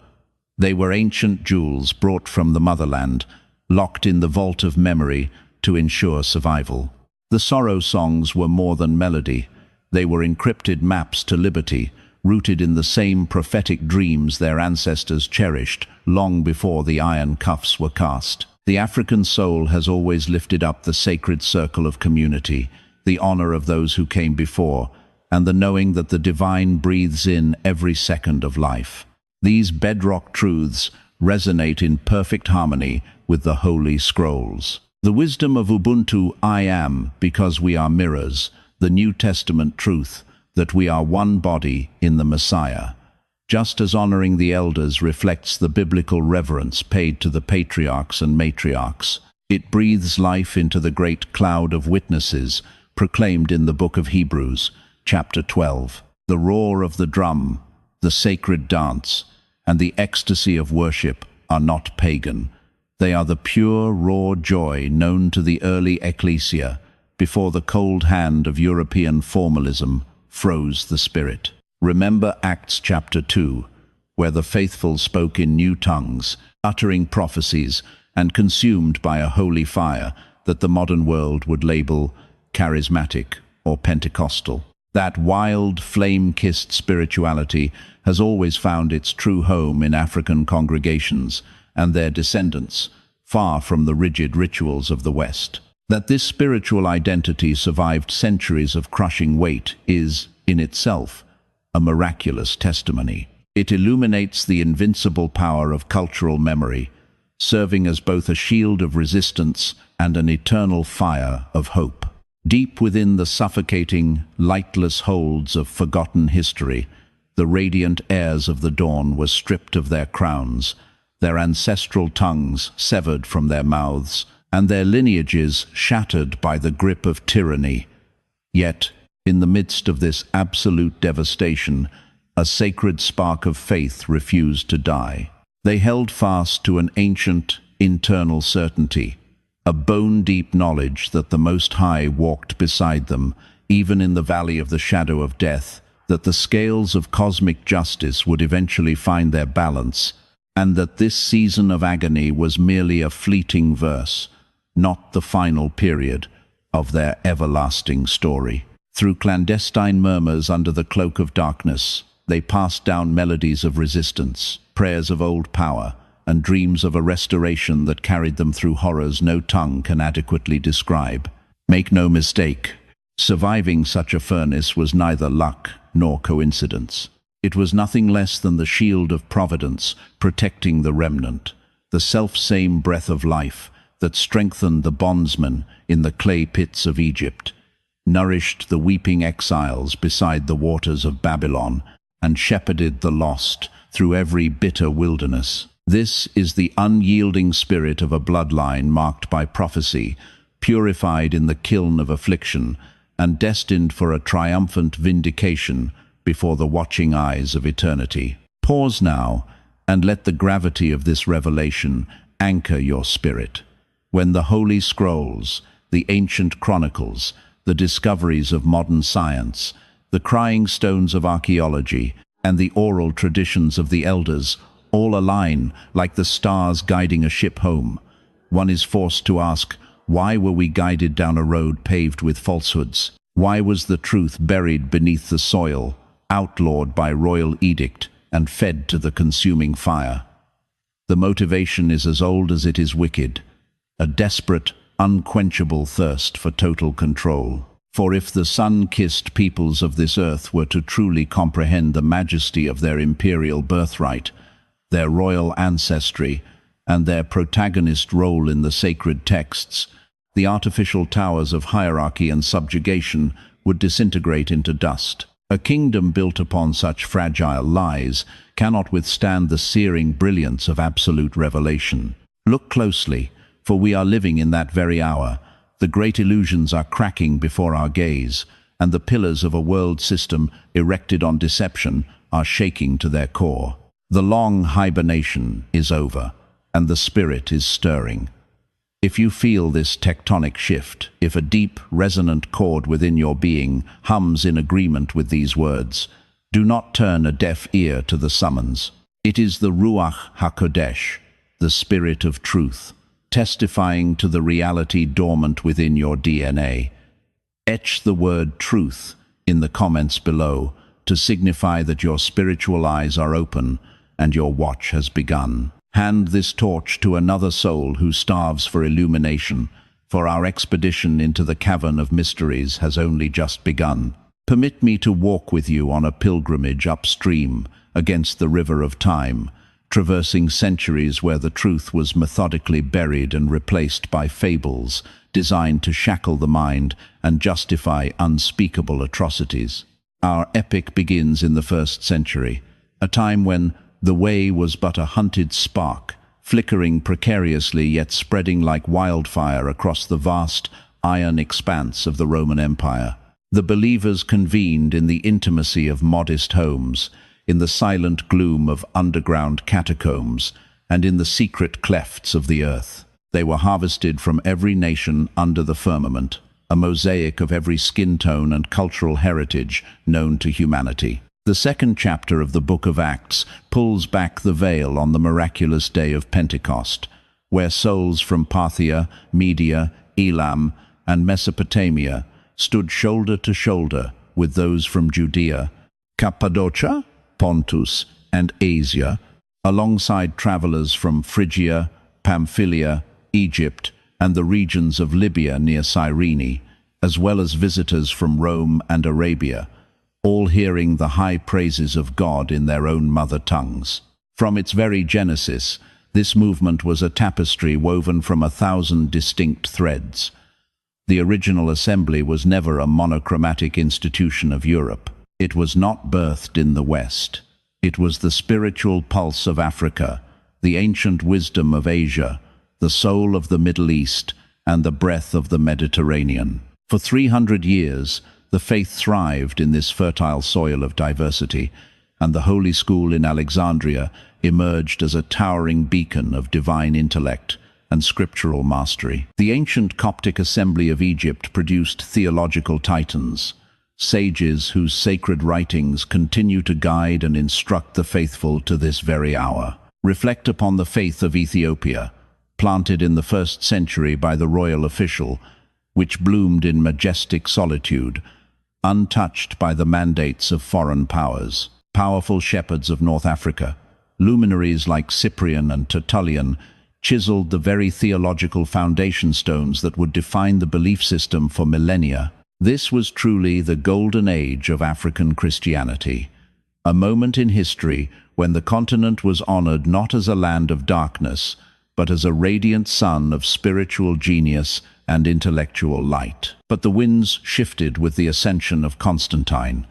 they were ancient jewels brought from the motherland, locked in the vault of memory to ensure survival. The sorrow songs were more than melody. They were encrypted maps to liberty, rooted in the same prophetic dreams their ancestors cherished long before the iron cuffs were cast. The African soul has always lifted up the sacred circle of community, the honor of those who came before, and the knowing that the divine breathes in every second of life. These bedrock truths resonate in perfect harmony with the Holy Scrolls. The wisdom of Ubuntu, I am, because we are mirrors, the New Testament truth that we are one body in the Messiah. Just as honoring the elders reflects the biblical reverence paid to the patriarchs and matriarchs, it breathes life into the great cloud of witnesses proclaimed in the book of Hebrews, chapter 12. The roar of the drum, the sacred dance, and the ecstasy of worship are not pagan. They are the pure, raw joy known to the early ecclesia before the cold hand of European formalism froze the spirit. Remember Acts chapter 2, where the faithful spoke in new tongues, uttering prophecies, and consumed by a holy fire that the modern world would label charismatic or Pentecostal. That wild, flame-kissed spirituality has always found its true home in African congregations and their descendants, far from the rigid rituals of the West. That this spiritual identity survived centuries of crushing weight is, in itself, a miraculous testimony. It illuminates the invincible power of cultural memory, serving as both a shield of resistance and an eternal fire of hope. Deep within the suffocating, lightless holds of forgotten history, the radiant heirs of the dawn were stripped of their crowns, their ancestral tongues severed from their mouths, and their lineages shattered by the grip of tyranny. Yet, in the midst of this absolute devastation, a sacred spark of faith refused to die. They held fast to an ancient, internal certainty, a bone-deep knowledge that the Most High walked beside them, even in the valley of the shadow of death, that the scales of cosmic justice would eventually find their balance, and that this season of agony was merely a fleeting verse, not the final period of their everlasting story. Through clandestine murmurs under the cloak of darkness, they passed down melodies of resistance, prayers of old power, and dreams of a restoration that carried them through horrors no tongue can adequately describe. Make no mistake, surviving such a furnace was neither luck nor coincidence. It was nothing less than the shield of providence protecting the remnant, the self-same breath of life that strengthened the bondsmen in the clay pits of Egypt, nourished the weeping exiles beside the waters of Babylon, and shepherded the lost through every bitter wilderness. This is the unyielding spirit of a bloodline marked by prophecy, purified in the kiln of affliction, and destined for a triumphant vindication before the watching eyes of eternity. Pause now, and let the gravity of this revelation anchor your spirit. When the Holy Scrolls, the ancient chronicles, the discoveries of modern science, the crying stones of archaeology, and the oral traditions of the elders all align like the stars guiding a ship home, one is forced to ask, why were we guided down a road paved with falsehoods? Why was the truth buried beneath the soil, outlawed by royal edict, and fed to the consuming fire? The motivation is as old as it is wicked, a desperate, unquenchable thirst for total control. For if the sun-kissed peoples of this earth were to truly comprehend the majesty of their imperial birthright, their royal ancestry, and their protagonist role in the sacred texts, The artificial towers of hierarchy and subjugation would disintegrate into dust. A kingdom built upon such fragile lies cannot withstand the searing brilliance of absolute revelation. Look closely, for we are living in that very hour. The great illusions are cracking before our gaze, and the pillars of a world system erected on deception are shaking to their core. The long hibernation is over, and the spirit is stirring. If you feel this tectonic shift, if a deep, resonant chord within your being hums in agreement with these words, do not turn a deaf ear to the summons. It is the Ruach HaKodesh, the Spirit of Truth, testifying to the reality dormant within your DNA. Etch the word truth in the comments below to signify that your spiritual eyes are open and your watch has begun. Hand this torch to another soul who starves for illumination, for our expedition into the cavern of mysteries has only just begun. Permit me to walk with you on a pilgrimage upstream against the river of time, traversing centuries where the truth was methodically buried and replaced by fables designed to shackle the mind and justify unspeakable atrocities. Our epic begins in the 1st century, a time when the way was but a hunted spark, flickering precariously yet spreading like wildfire across the vast iron expanse of the Roman Empire. The believers convened in the intimacy of modest homes, in the silent gloom of underground catacombs, and in the secret clefts of the earth. They were harvested from every nation under the firmament, a mosaic of every skin tone and cultural heritage known to humanity. The 2nd chapter of the Book of Acts pulls back the veil on the miraculous day of Pentecost, where souls from Parthia, Media, Elam, and Mesopotamia stood shoulder to shoulder with those from Judea, Cappadocia, Pontus, and Asia, alongside travelers from Phrygia, Pamphylia, Egypt, and the regions of Libya near Cyrene, as well as visitors from Rome and Arabia, all hearing the high praises of God in their own mother tongues. From its very genesis, this movement was a tapestry woven from 1,000 distinct threads. The original assembly was never a monochromatic institution of Europe. It was not birthed in the West. It was the spiritual pulse of Africa, the ancient wisdom of Asia, the soul of the Middle East, and the breath of the Mediterranean. For 300 years, the faith thrived in this fertile soil of diversity, and the Holy School in Alexandria emerged as a towering beacon of divine intellect and scriptural mastery. The ancient Coptic assembly of Egypt produced theological titans, sages whose sacred writings continue to guide and instruct the faithful to this very hour. Reflect upon the faith of Ethiopia, planted in the 1st century by the royal official, which bloomed in majestic solitude, untouched by the mandates of foreign powers. Powerful shepherds of North Africa, luminaries like Cyprian and Tertullian, chiseled the very theological foundation stones that would define the belief system for millennia. This was truly the golden age of African Christianity, a moment in history when the continent was honored not as a land of darkness, but as a radiant sun of spiritual genius and intellectual light. But the winds shifted with the ascension of Constantine.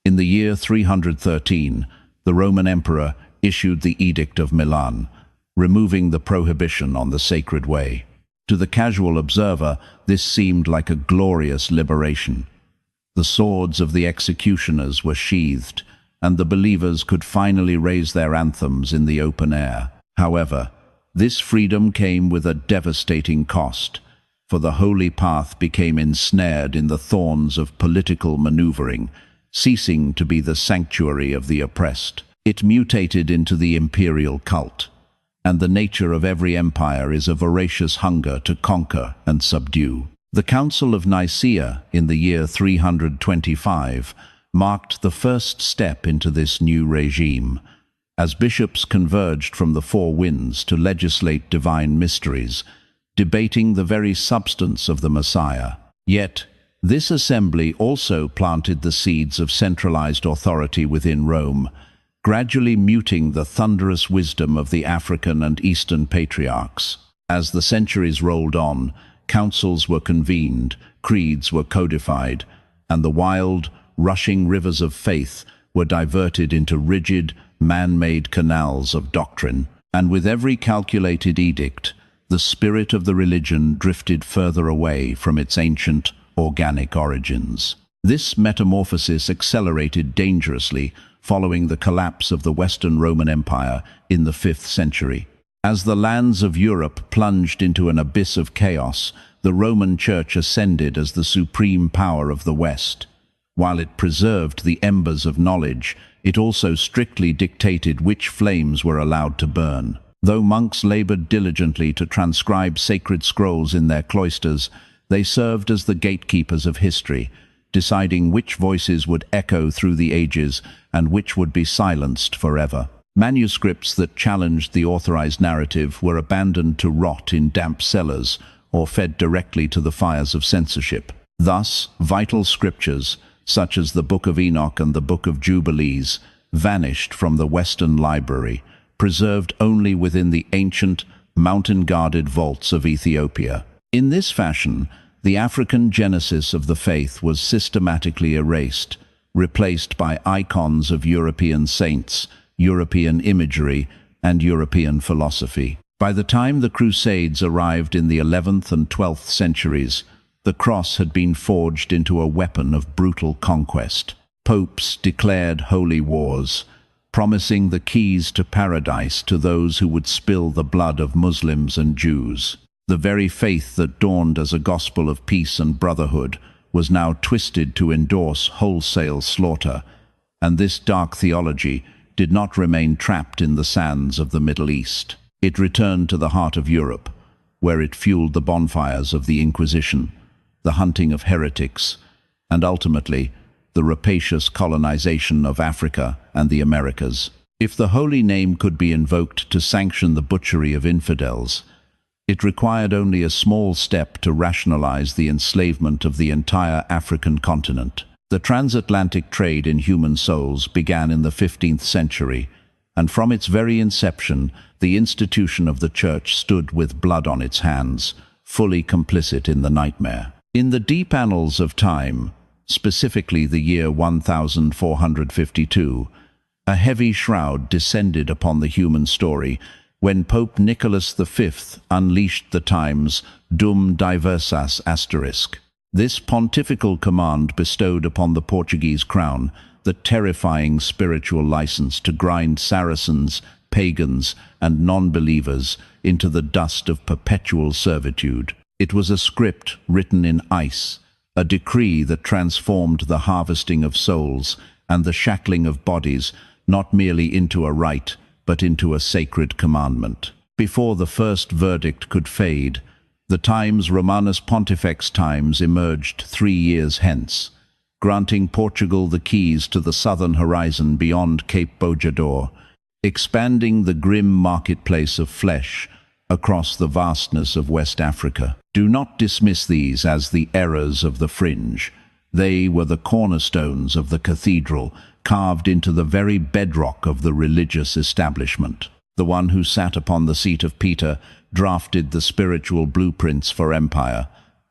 In the year 313, the Roman emperor issued the Edict of Milan, removing the prohibition on the sacred way. To the casual observer, this seemed like a glorious liberation. The swords of the executioners were sheathed, and the believers could finally raise their anthems in the open air. However, this freedom came with a devastating cost, for the holy path became ensnared in the thorns of political maneuvering, ceasing to be the sanctuary of the oppressed. It mutated into the imperial cult, and the nature of every empire is a voracious hunger to conquer and subdue. The Council of Nicaea in the year 325 marked the first step into this new regime, as bishops converged from the four winds to legislate divine mysteries, debating the very substance of the Messiah. Yet, this assembly also planted the seeds of centralized authority within Rome, gradually muting the thunderous wisdom of the African and Eastern patriarchs. As the centuries rolled on, councils were convened, creeds were codified, and the wild, rushing rivers of faith were diverted into rigid, man-made canals of doctrine. And with every calculated edict, the spirit of the religion drifted further away from its ancient, organic origins. This metamorphosis accelerated dangerously following the collapse of the Western Roman Empire in the 5th century. As the lands of Europe plunged into an abyss of chaos, the Roman Church ascended as the supreme power of the West. While it preserved the embers of knowledge, it also strictly dictated which flames were allowed to burn. Though monks labored diligently to transcribe sacred scrolls in their cloisters, they served as the gatekeepers of history, deciding which voices would echo through the ages and which would be silenced forever. Manuscripts that challenged the authorized narrative were abandoned to rot in damp cellars or fed directly to the fires of censorship. Thus, vital scriptures, such as the Book of Enoch and the Book of Jubilees, vanished from the Western library, preserved only within the ancient, mountain-guarded vaults of Ethiopia. In this fashion, the African genesis of the faith was systematically erased, replaced by icons of European saints, European imagery, and European philosophy. By the time the Crusades arrived in the 11th and 12th centuries, the cross had been forged into a weapon of brutal conquest. Popes declared holy wars, promising the keys to paradise to those who would spill the blood of Muslims and Jews. The very faith that dawned as a gospel of peace and brotherhood was now twisted to endorse wholesale slaughter, and this dark theology did not remain trapped in the sands of the Middle East. It returned to the heart of Europe, where it fueled the bonfires of the Inquisition, the hunting of heretics, and ultimately the rapacious colonization of Africa and the Americas. If the holy name could be invoked to sanction the butchery of infidels, it required only a small step to rationalize the enslavement of the entire African continent. The transatlantic trade in human souls began in the 15th century, and from its very inception, the institution of the Church stood with blood on its hands, fully complicit in the nightmare. In the deep annals of time, specifically the year 1452, a heavy shroud descended upon the human story when Pope Nicholas V unleashed the times Dum Diversas asterisk. This pontifical command bestowed upon the Portuguese crown the terrifying spiritual license to grind Saracens, pagans, and non-believers into the dust of perpetual servitude. It was a script written in ice, a decree that transformed the harvesting of souls and the shackling of bodies not merely into a rite, but into a sacred commandment. Before the first verdict could fade, the Times Romanus Pontifex Times emerged 3 years hence, granting Portugal the keys to the southern horizon beyond Cape Bojador, expanding the grim marketplace of flesh across the vastness of West Africa. Do not dismiss these as the errors of the fringe. They were the cornerstones of the cathedral, carved into the very bedrock of the religious establishment. The one who sat upon the seat of Peter drafted the spiritual blueprints for empire,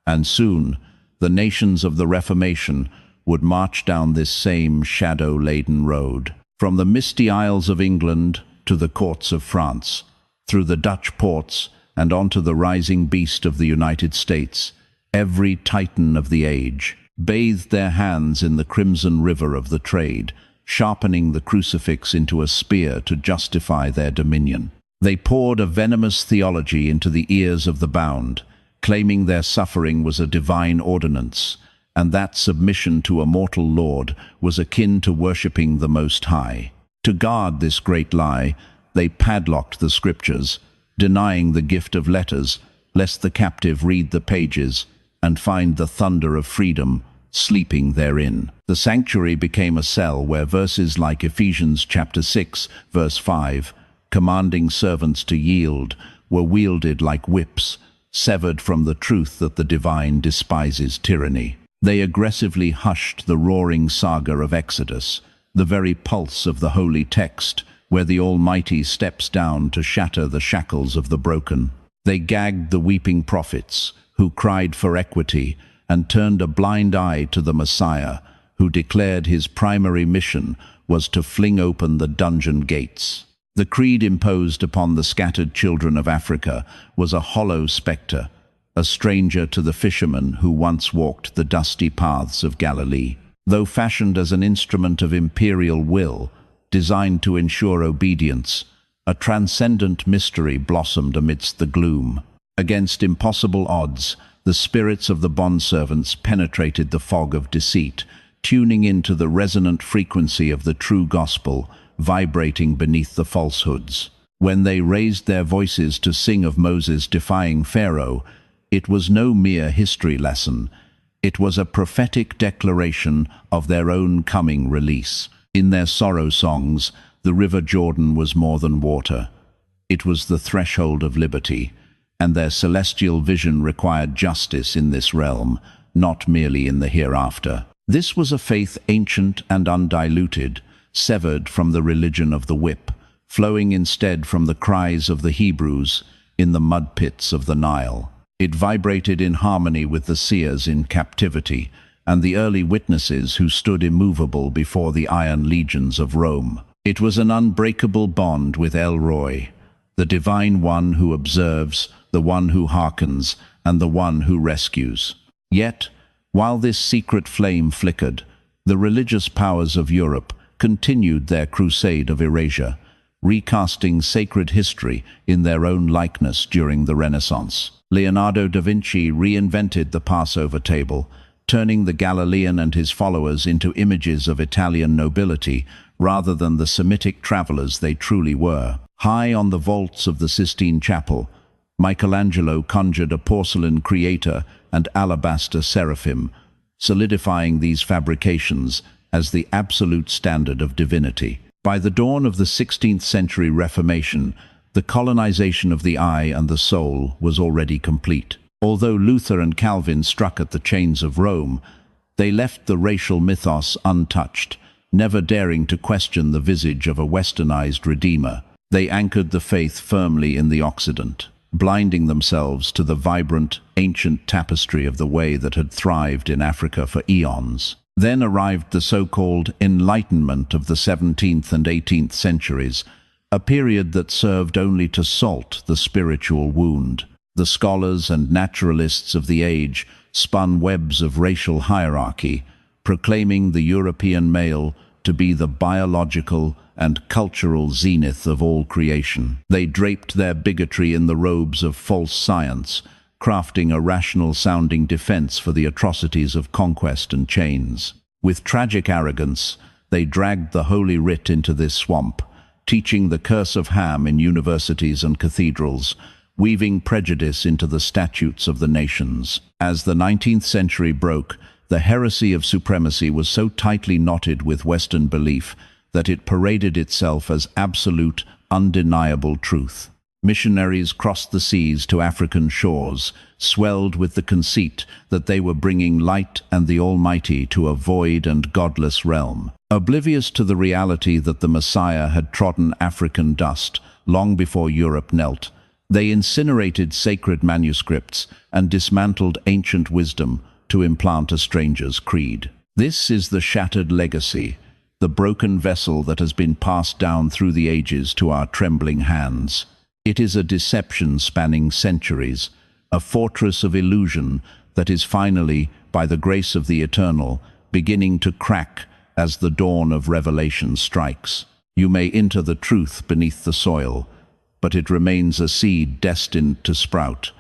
and soon the nations of the Reformation would march down this same shadow-laden road. From the misty isles of England to the courts of France, through the Dutch ports and onto the rising beast of the United States, every titan of the age bathed their hands in the crimson river of the trade, sharpening the crucifix into a spear to justify their dominion. They poured a venomous theology into the ears of the bound, claiming their suffering was a divine ordinance, and that submission to a mortal lord was akin to worshipping the Most High. To guard this great lie, they padlocked the scriptures, denying the gift of letters, lest the captive read the pages and find the thunder of freedom sleeping therein. The sanctuary became a cell where verses like Ephesians chapter 6, verse 5, commanding servants to yield, were wielded like whips, severed from the truth that the divine despises tyranny. They aggressively hushed the roaring saga of Exodus, the very pulse of the holy text, where the Almighty steps down to shatter the shackles of the broken. They gagged the weeping prophets, who cried for equity and turned a blind eye to the Messiah, who declared his primary mission was to fling open the dungeon gates. The creed imposed upon the scattered children of Africa was a hollow spectre, a stranger to the fishermen who once walked the dusty paths of Galilee. Though fashioned as an instrument of imperial will, designed to ensure obedience, a transcendent mystery blossomed amidst the gloom. Against impossible odds, the spirits of the bondservants penetrated the fog of deceit, tuning into the resonant frequency of the true gospel, vibrating beneath the falsehoods. When they raised their voices to sing of Moses defying Pharaoh, it was no mere history lesson. It was a prophetic declaration of their own coming release. In their sorrow songs, the river Jordan was more than water. It was the threshold of liberty, and their celestial vision required justice in this realm, not merely in the hereafter. This was a faith ancient and undiluted, severed from the religion of the whip, flowing instead from the cries of the Hebrews in the mud pits of the Nile. It vibrated in harmony with the seers in captivity and the early witnesses who stood immovable before the iron legions of Rome. It was an unbreakable bond with El Roi, the divine one who observes, the one who hearkens, and the one who rescues. Yet, while this secret flame flickered, the religious powers of Europe continued their crusade of erasure, recasting sacred history in their own likeness during the Renaissance. Leonardo da Vinci reinvented the Passover table, turning the Galilean and his followers into images of Italian nobility rather than the Semitic travelers they truly were. High on the vaults of the Sistine Chapel, Michelangelo conjured a porcelain creator and alabaster seraphim, solidifying these fabrications as the absolute standard of divinity. By the dawn of the 16th century Reformation, the colonization of the eye and the soul was already complete. Although Luther and Calvin struck at the chains of Rome, they left the racial mythos untouched, never daring to question the visage of a westernized redeemer. They anchored the faith firmly in the Occident, blinding themselves to the vibrant, ancient tapestry of the way that had thrived in Africa for eons. Then arrived the so-called Enlightenment of the 17th and 18th centuries, a period that served only to salt the spiritual wound. The scholars and naturalists of the age spun webs of racial hierarchy, proclaiming the European male to be the biological and cultural zenith of all creation. They draped their bigotry in the robes of false science, crafting a rational-sounding defense for the atrocities of conquest and chains. With tragic arrogance, they dragged the Holy Writ into this swamp, teaching the curse of Ham in universities and cathedrals, weaving prejudice into the statutes of the nations. As the 19th century broke, the heresy of supremacy was so tightly knotted with Western belief that it paraded itself as absolute, undeniable truth. Missionaries crossed the seas to African shores, swelled with the conceit that they were bringing light and the Almighty to a void and godless realm. Oblivious to the reality that the Messiah had trodden African dust long before Europe knelt, they incinerated sacred manuscripts and dismantled ancient wisdom to implant a stranger's creed. This is the shattered legacy, the broken vessel that has been passed down through the ages to our trembling hands. It is a deception spanning centuries, a fortress of illusion that is finally, by the grace of the Eternal, beginning to crack as the dawn of revelation strikes. You may enter the truth beneath the soil, but it remains a seed destined to sprout.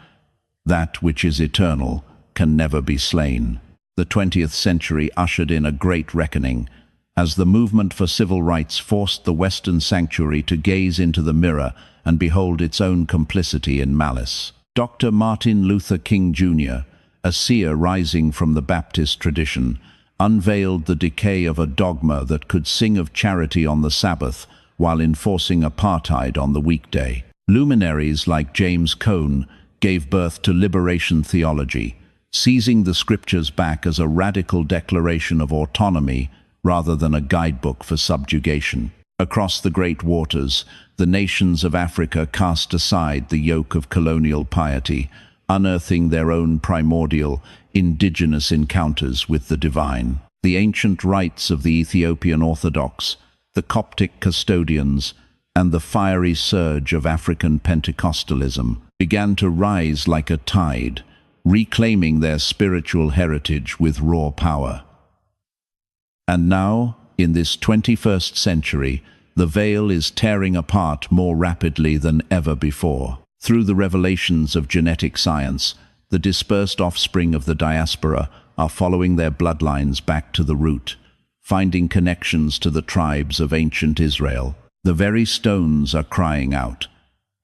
That which is eternal can never be slain. The 20th century ushered in a great reckoning, as the movement for civil rights forced the Western sanctuary to gaze into the mirror and behold its own complicity in malice. Dr. Martin Luther King Jr., a seer rising from the Baptist tradition, unveiled the decay of a dogma that could sing of charity on the Sabbath while enforcing apartheid on the weekday. Luminaries like James Cone gave birth to liberation theology, seizing the scriptures back as a radical declaration of autonomy rather than a guidebook for subjugation. Across the great waters, the nations of Africa cast aside the yoke of colonial piety, unearthing their own primordial, indigenous encounters with the divine. The ancient rites of the Ethiopian Orthodox, the Coptic custodians, and the fiery surge of African Pentecostalism began to rise like a tide, reclaiming their spiritual heritage with raw power. And now, in this 21st century, the veil is tearing apart more rapidly than ever before. Through the revelations of genetic science, the dispersed offspring of the diaspora are following their bloodlines back to the root, finding connections to the tribes of ancient Israel. The very stones are crying out,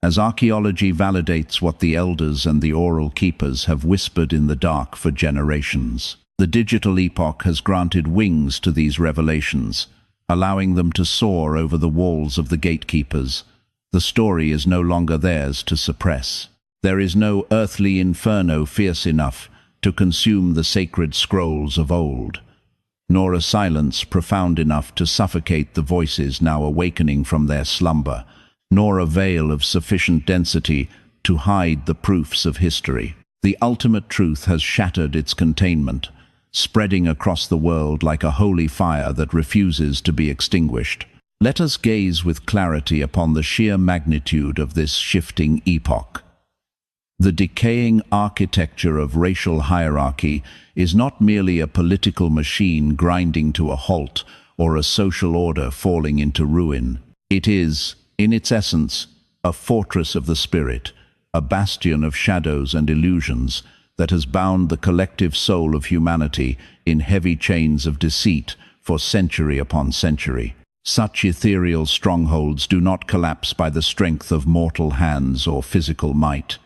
as archaeology validates what the elders and the oral keepers have whispered in the dark for generations. The digital epoch has granted wings to these revelations, allowing them to soar over the walls of the gatekeepers. The story is no longer theirs to suppress. There is no earthly inferno fierce enough to consume the sacred scrolls of old, nor a silence profound enough to suffocate the voices now awakening from their slumber, nor a veil of sufficient density to hide the proofs of history. The ultimate truth has shattered its containment, spreading across the world like a holy fire that refuses to be extinguished. Let us gaze with clarity upon the sheer magnitude of this shifting epoch. The decaying architecture of racial hierarchy is not merely a political machine grinding to a halt or a social order falling into ruin. It is, in its essence, a fortress of the spirit, a bastion of shadows and illusions that has bound the collective soul of humanity in heavy chains of deceit for century upon century. Such ethereal strongholds do not collapse by the strength of mortal hands or physical might.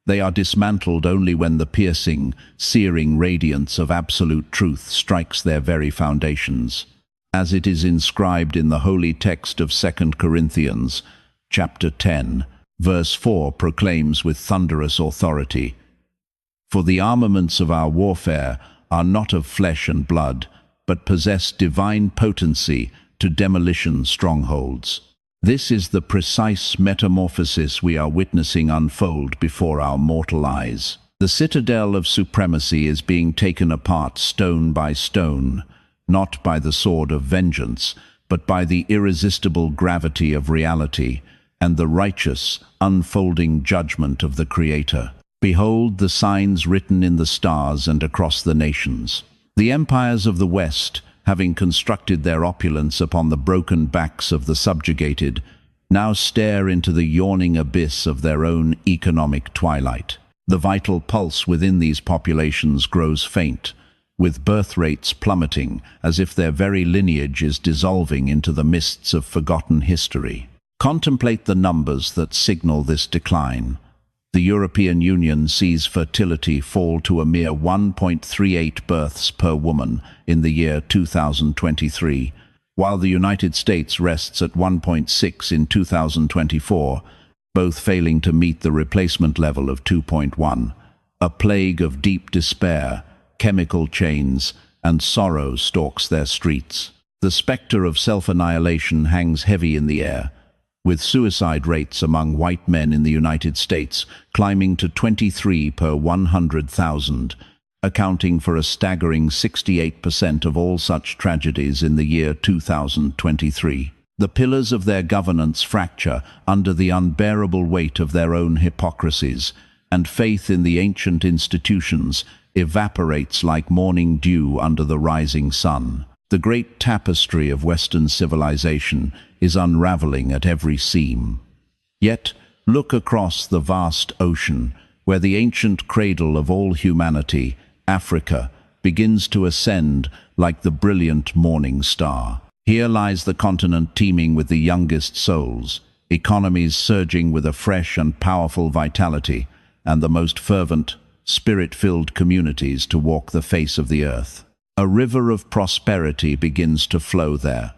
They are dismantled only when the piercing, searing radiance of absolute truth strikes their very foundations. As it is inscribed in the holy text of 2 Corinthians, chapter 10, verse 4 proclaims with thunderous authority, "For the armaments of our warfare are not of flesh and blood, but possess divine potency to demolition strongholds." This is the precise metamorphosis we are witnessing unfold before our mortal eyes. The citadel of supremacy is being taken apart stone by stone, not by the sword of vengeance, but by the irresistible gravity of reality and the righteous, unfolding judgment of the Creator. Behold the signs written in the stars and across the nations. The empires of the West, having constructed their opulence upon the broken backs of the subjugated, now stare into the yawning abyss of their own economic twilight. The vital pulse within these populations grows faint, with birth rates plummeting as if their very lineage is dissolving into the mists of forgotten history. Contemplate the numbers that signal this decline. The European Union sees fertility fall to a mere 1.38 births per woman in the year 2023, while the United States rests at 1.6 in 2024, both failing to meet the replacement level of 2.1. A plague of deep despair, chemical chains, and sorrow stalks their streets. The spectre of self-annihilation hangs heavy in the air, with suicide rates among white men in the United States climbing to 23 per 100,000, accounting for a staggering 68% of all such tragedies in the year 2023. The pillars of their governance fracture under the unbearable weight of their own hypocrisies, and faith in the ancient institutions evaporates like morning dew under the rising sun. The great tapestry of Western civilization is unraveling at every seam. Yet, look across the vast ocean, where the ancient cradle of all humanity, Africa, begins to ascend like the brilliant morning star. Here lies the continent teeming with the youngest souls, economies surging with a fresh and powerful vitality, and the most fervent, spirit-filled communities to walk the face of the earth. A river of prosperity begins to flow there,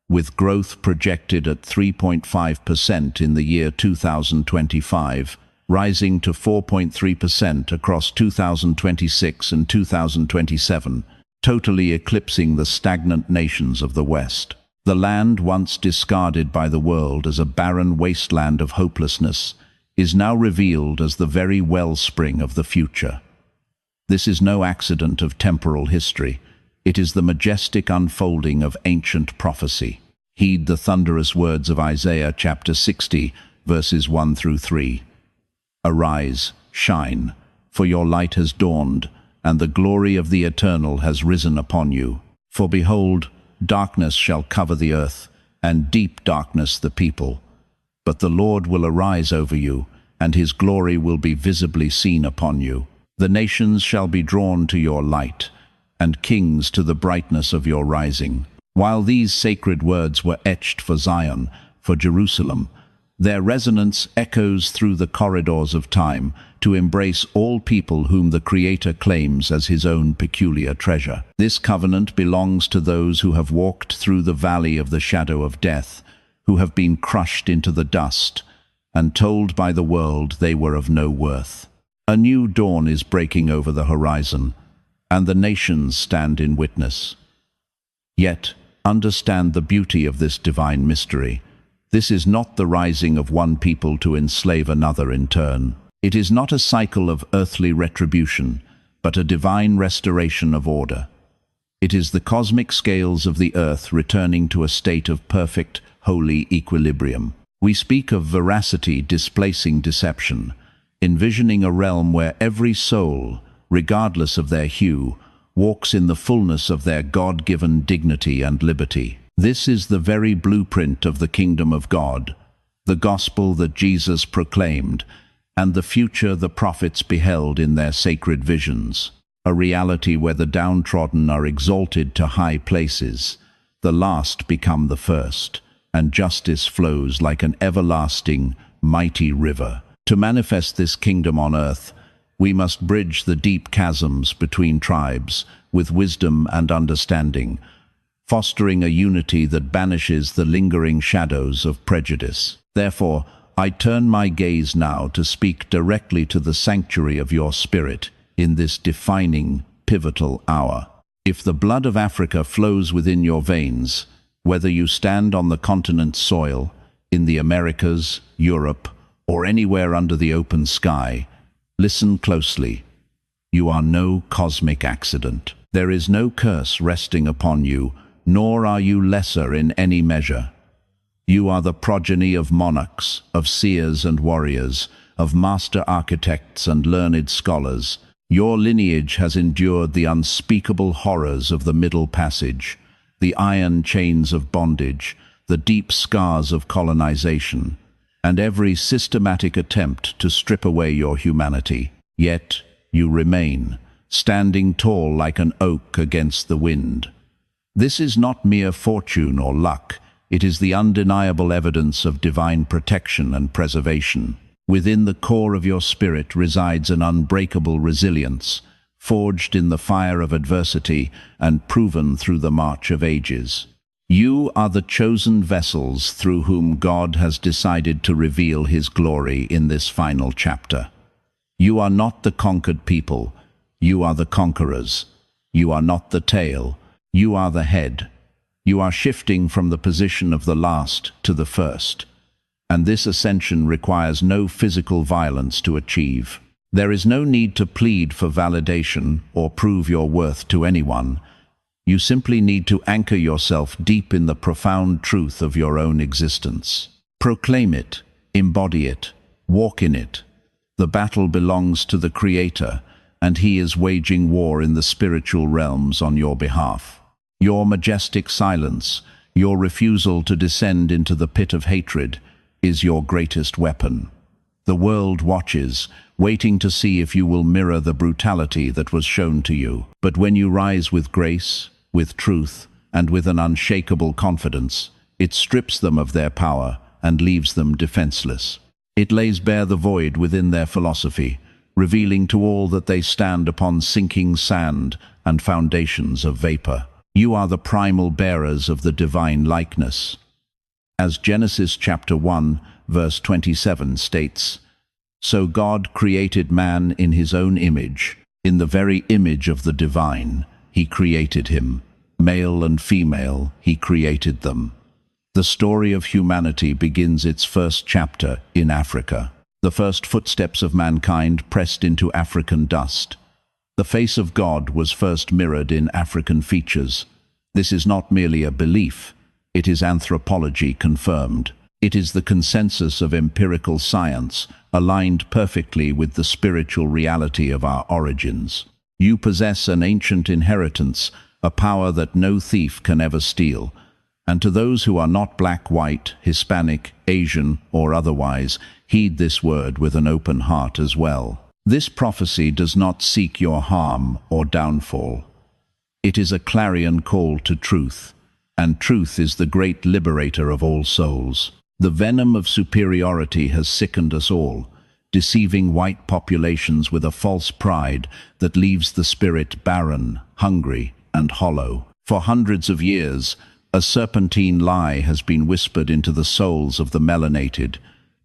with growth projected at 3.5% in the year 2025, rising to 4.3% across 2026 and 2027, totally eclipsing the stagnant nations of the West. The land once discarded by the world as a barren wasteland of hopelessness is now revealed as the very wellspring of the future. This is no accident of temporal history. It is the majestic unfolding of ancient prophecy. Heed the thunderous words of Isaiah chapter 60, verses 1 through 3. Arise, shine, for your light has dawned, and the glory of the Eternal has risen upon you. For behold, darkness shall cover the earth, and deep darkness the people. But the Lord will arise over you, and his glory will be visibly seen upon you. The nations shall be drawn to your light, and kings to the brightness of your rising. While these sacred words were etched for Zion, for Jerusalem, their resonance echoes through the corridors of time to embrace all people whom the Creator claims as his own peculiar treasure. This covenant belongs to those who have walked through the valley of the shadow of death, who have been crushed into the dust, and told by the world they were of no worth. A new dawn is breaking over the horizon, and the nations stand in witness. Yet, understand the beauty of this divine mystery. This is not the rising of one people to enslave another in turn. It is not a cycle of earthly retribution, but a divine restoration of order. It is the cosmic scales of the earth returning to a state of perfect, holy equilibrium. We speak of veracity displacing deception, envisioning a realm where every soul, regardless of their hue, walks in the fullness of their God-given dignity and liberty. This is the very blueprint of the kingdom of God, the gospel that Jesus proclaimed, and the future the prophets beheld in their sacred visions. A reality where the downtrodden are exalted to high places, the last become the first, and justice flows like an everlasting, mighty river. To manifest this kingdom on earth, we must bridge the deep chasms between tribes with wisdom and understanding, fostering a unity that banishes the lingering shadows of prejudice. Therefore, I turn my gaze now to speak directly to the sanctuary of your spirit in this defining, pivotal hour. If the blood of Africa flows within your veins, whether you stand on the continent's soil, in the Americas, Europe, or anywhere under the open sky, listen closely. You are no cosmic accident. There is no curse resting upon you, nor are you lesser in any measure. You are the progeny of monarchs, of seers and warriors, of master architects and learned scholars. Your lineage has endured the unspeakable horrors of the Middle Passage, the iron chains of bondage, the deep scars of colonization, and every systematic attempt to strip away your humanity. Yet you remain, standing tall like an oak against the wind. This is not mere fortune or luck. It is the undeniable evidence of divine protection and preservation. Within the core of your spirit resides an unbreakable resilience, forged in the fire of adversity and proven through the march of ages. You are the chosen vessels through whom God has decided to reveal his glory in this final chapter. You are not the conquered people. You are the conquerors. You are not the tail. You are the head. You are shifting from the position of the last to the first. And this ascension requires no physical violence to achieve. There is no need to plead for validation or prove your worth to anyone. You simply need to anchor yourself deep in the profound truth of your own existence. Proclaim it, embody it, walk in it. The battle belongs to the Creator, and he is waging war in the spiritual realms on your behalf. Your majestic silence, your refusal to descend into the pit of hatred, is your greatest weapon. The world watches, waiting to see if you will mirror the brutality that was shown to you. But when you rise with grace, with truth, and with an unshakable confidence, it strips them of their power and leaves them defenseless. It lays bare the void within their philosophy, revealing to all that they stand upon sinking sand and foundations of vapor. You are the primal bearers of the divine likeness. As Genesis chapter 1, verse 27 states, "So God created man in his own image. In the very image of the divine, he created him. Male and female, he created them." The story of humanity begins its first chapter in Africa. the first footsteps of mankind pressed into African dust. The face of God was first mirrored in African features. This is not merely a belief, it is anthropology confirmed. It is the consensus of empirical science, aligned perfectly with the spiritual reality of our origins. You possess an ancient inheritance, a power that no thief can ever steal. And to those who are not black, white, Hispanic, Asian, or otherwise, heed this word with an open heart as well. This prophecy does not seek your harm or downfall. It is a clarion call to truth, and truth is the great liberator of all souls. The venom of superiority has sickened us all, deceiving white populations with a false pride that leaves the spirit barren, hungry, and hollow. For hundreds of years, a serpentine lie has been whispered into the souls of the melanated,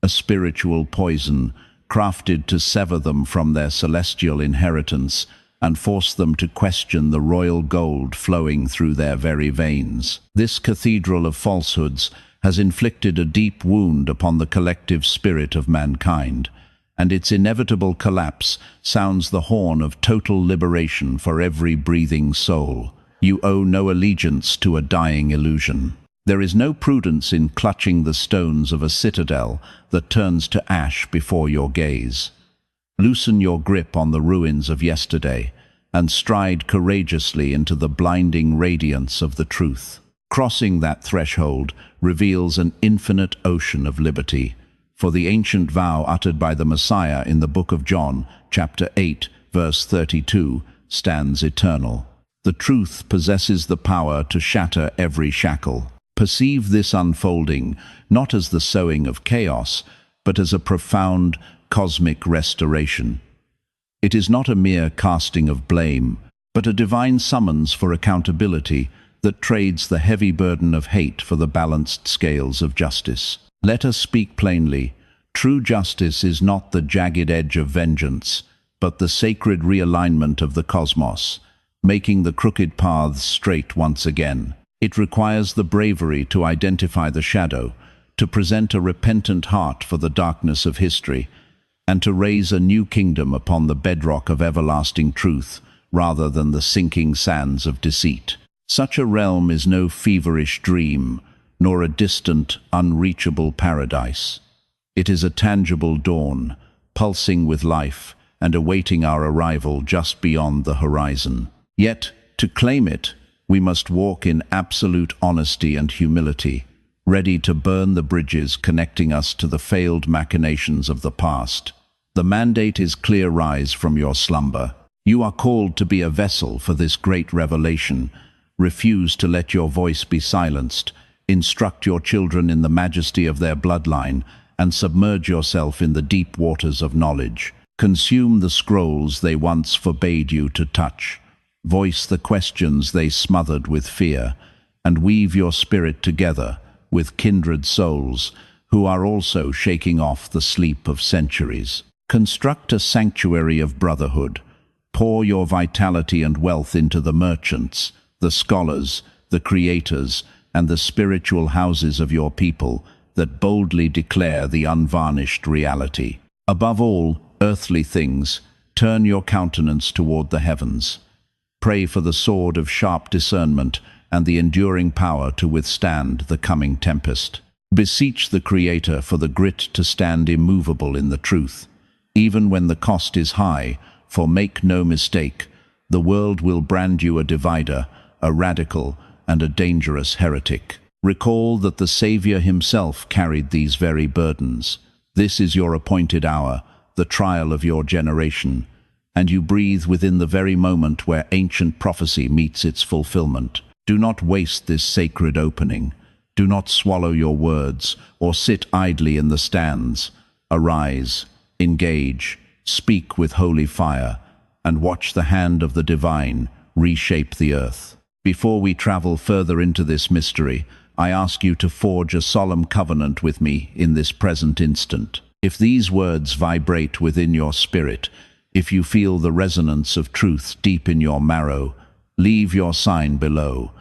a spiritual poison crafted to sever them from their celestial inheritance and force them to question the royal gold flowing through their very veins. This cathedral of falsehoods has inflicted a deep wound upon the collective spirit of mankind, and its inevitable collapse sounds the horn of total liberation for every breathing soul. You owe no allegiance to a dying illusion. There is no prudence in clutching the stones of a citadel that turns to ash before your gaze. Loosen your grip on the ruins of yesterday and stride courageously into the blinding radiance of the truth. Crossing that threshold reveals an infinite ocean of liberty, for the ancient vow uttered by the Messiah in the book of John, chapter 8, verse 32, stands eternal. The truth possesses the power to shatter every shackle. Perceive this unfolding not as the sowing of chaos, but as a profound cosmic restoration. It is not a mere casting of blame, but a divine summons for accountability that trades the heavy burden of hate for the balanced scales of justice. Let us speak plainly. True justice is not the jagged edge of vengeance, but the sacred realignment of the cosmos, making the crooked paths straight once again. It requires the bravery to identify the shadow, to present a repentant heart for the darkness of history, and to raise a new kingdom upon the bedrock of everlasting truth rather than the sinking sands of deceit. Such a realm is no feverish dream, nor a distant, unreachable paradise. It is a tangible dawn, pulsing with life and awaiting our arrival just beyond the horizon. Yet, to claim it, we must walk in absolute honesty and humility, ready to burn the bridges connecting us to the failed machinations of the past. The mandate is clear: rise from your slumber. You are called to be a vessel for this great revelation. Refuse to let your voice be silenced. Instruct your children in the majesty of their bloodline, and submerge yourself in the deep waters of knowledge. Consume the scrolls they once forbade you to touch. Voice the questions they smothered with fear, and weave your spirit together with kindred souls who are also shaking off the sleep of centuries. Construct a sanctuary of brotherhood. Pour your vitality and wealth into the merchants, the scholars, the creators, and the spiritual houses of your people that boldly declare the unvarnished reality. Above all earthly things, turn your countenance toward the heavens. Pray for the sword of sharp discernment and the enduring power to withstand the coming tempest. Beseech the Creator for the grit to stand immovable in the truth, even when the cost is high, for make no mistake, the world will brand you a divider, a radical, and a dangerous heretic. Recall that the Savior himself carried these very burdens. This is your appointed hour, the trial of your generation, and you breathe within the very moment where ancient prophecy meets its fulfillment. Do not waste this sacred opening. Do not swallow your words or sit idly in the stands. Arise, engage, speak with holy fire, and watch the hand of the divine reshape the earth. Before we travel further into this mystery, I ask you to forge a solemn covenant with me in this present instant. If these words vibrate within your spirit, if you feel the resonance of truth deep in your marrow, leave your sign below.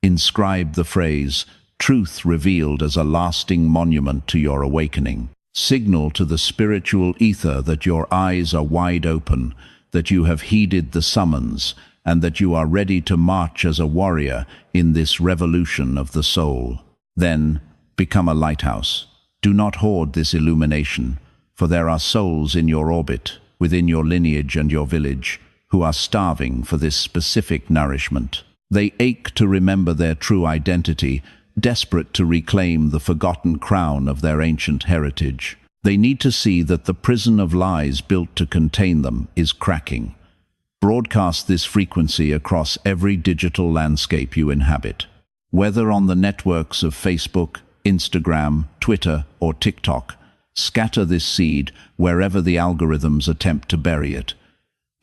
Inscribe the phrase, "Truth revealed," as a lasting monument to your awakening. Signal to the spiritual ether that your eyes are wide open, that you have heeded the summons, and that you are ready to march as a warrior in this revolution of the soul. Then, become a lighthouse. Do not hoard this illumination, for there are souls in your orbit, within your lineage and your village, who are starving for this specific nourishment. They ache to remember their true identity, desperate to reclaim the forgotten crown of their ancient heritage. They need to see that the prison of lies built to contain them is cracking. Broadcast this frequency across every digital landscape you inhabit. Whether on the networks of Facebook, Instagram, Twitter, or TikTok, scatter this seed wherever the algorithms attempt to bury it.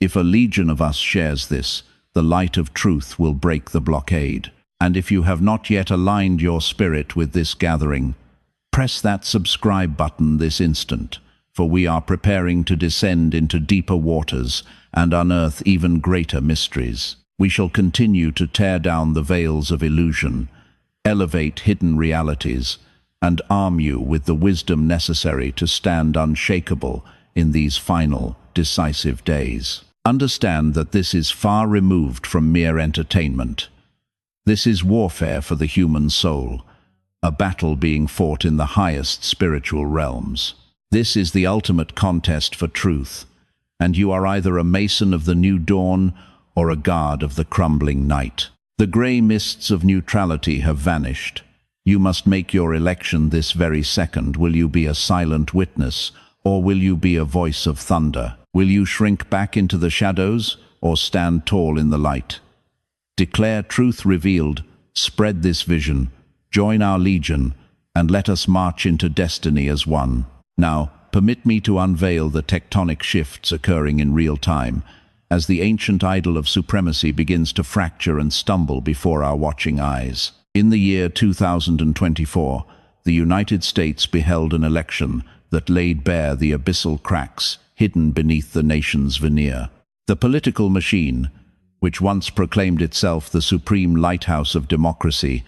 If a legion of us shares this, the light of truth will break the blockade. And if you have not yet aligned your spirit with this gathering, press that subscribe button this instant, for we are preparing to descend into deeper waters and unearth even greater mysteries. We shall continue to tear down the veils of illusion, elevate hidden realities, and arm you with the wisdom necessary to stand unshakable in these final, decisive days. Understand that this is far removed from mere entertainment. This is warfare for the human soul, a battle being fought in the highest spiritual realms. This is the ultimate contest for truth, and you are either a mason of the new dawn or a guard of the crumbling night. The grey mists of neutrality have vanished. You must make your election this very second. Will you be a silent witness, or will you be a voice of thunder? Will you shrink back into the shadows, or stand tall in the light? Declare truth revealed, spread this vision, join our legion, and let us march into destiny as one. Now, permit me to unveil the tectonic shifts occurring in real time, as the ancient idol of supremacy begins to fracture and stumble before our watching eyes. In the year 2024, the United States beheld an election that laid bare the abyssal cracks hidden beneath the nation's veneer. The political machine, which once proclaimed itself the supreme lighthouse of democracy,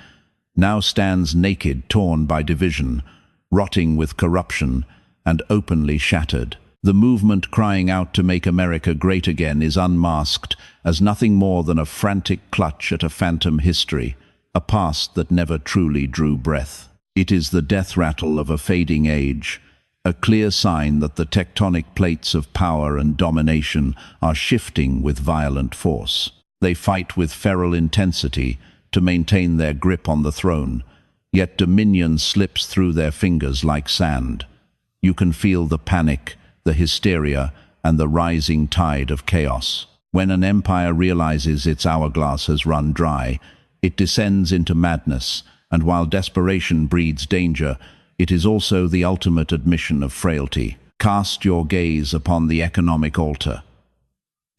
now stands naked, torn by division, rotting with corruption, and openly shattered. The movement crying out to make America great again is unmasked as nothing more than a frantic clutch at a phantom history, a past that never truly drew breath. It is the death rattle of a fading age, a clear sign that the tectonic plates of power and domination are shifting with violent force. They fight with feral intensity to maintain their grip on the throne, yet dominion slips through their fingers like sand. You can feel the panic, the hysteria, and the rising tide of chaos. When an empire realizes its hourglass has run dry, it descends into madness, and while desperation breeds danger, it is also the ultimate admission of frailty. Cast your gaze upon the economic altar.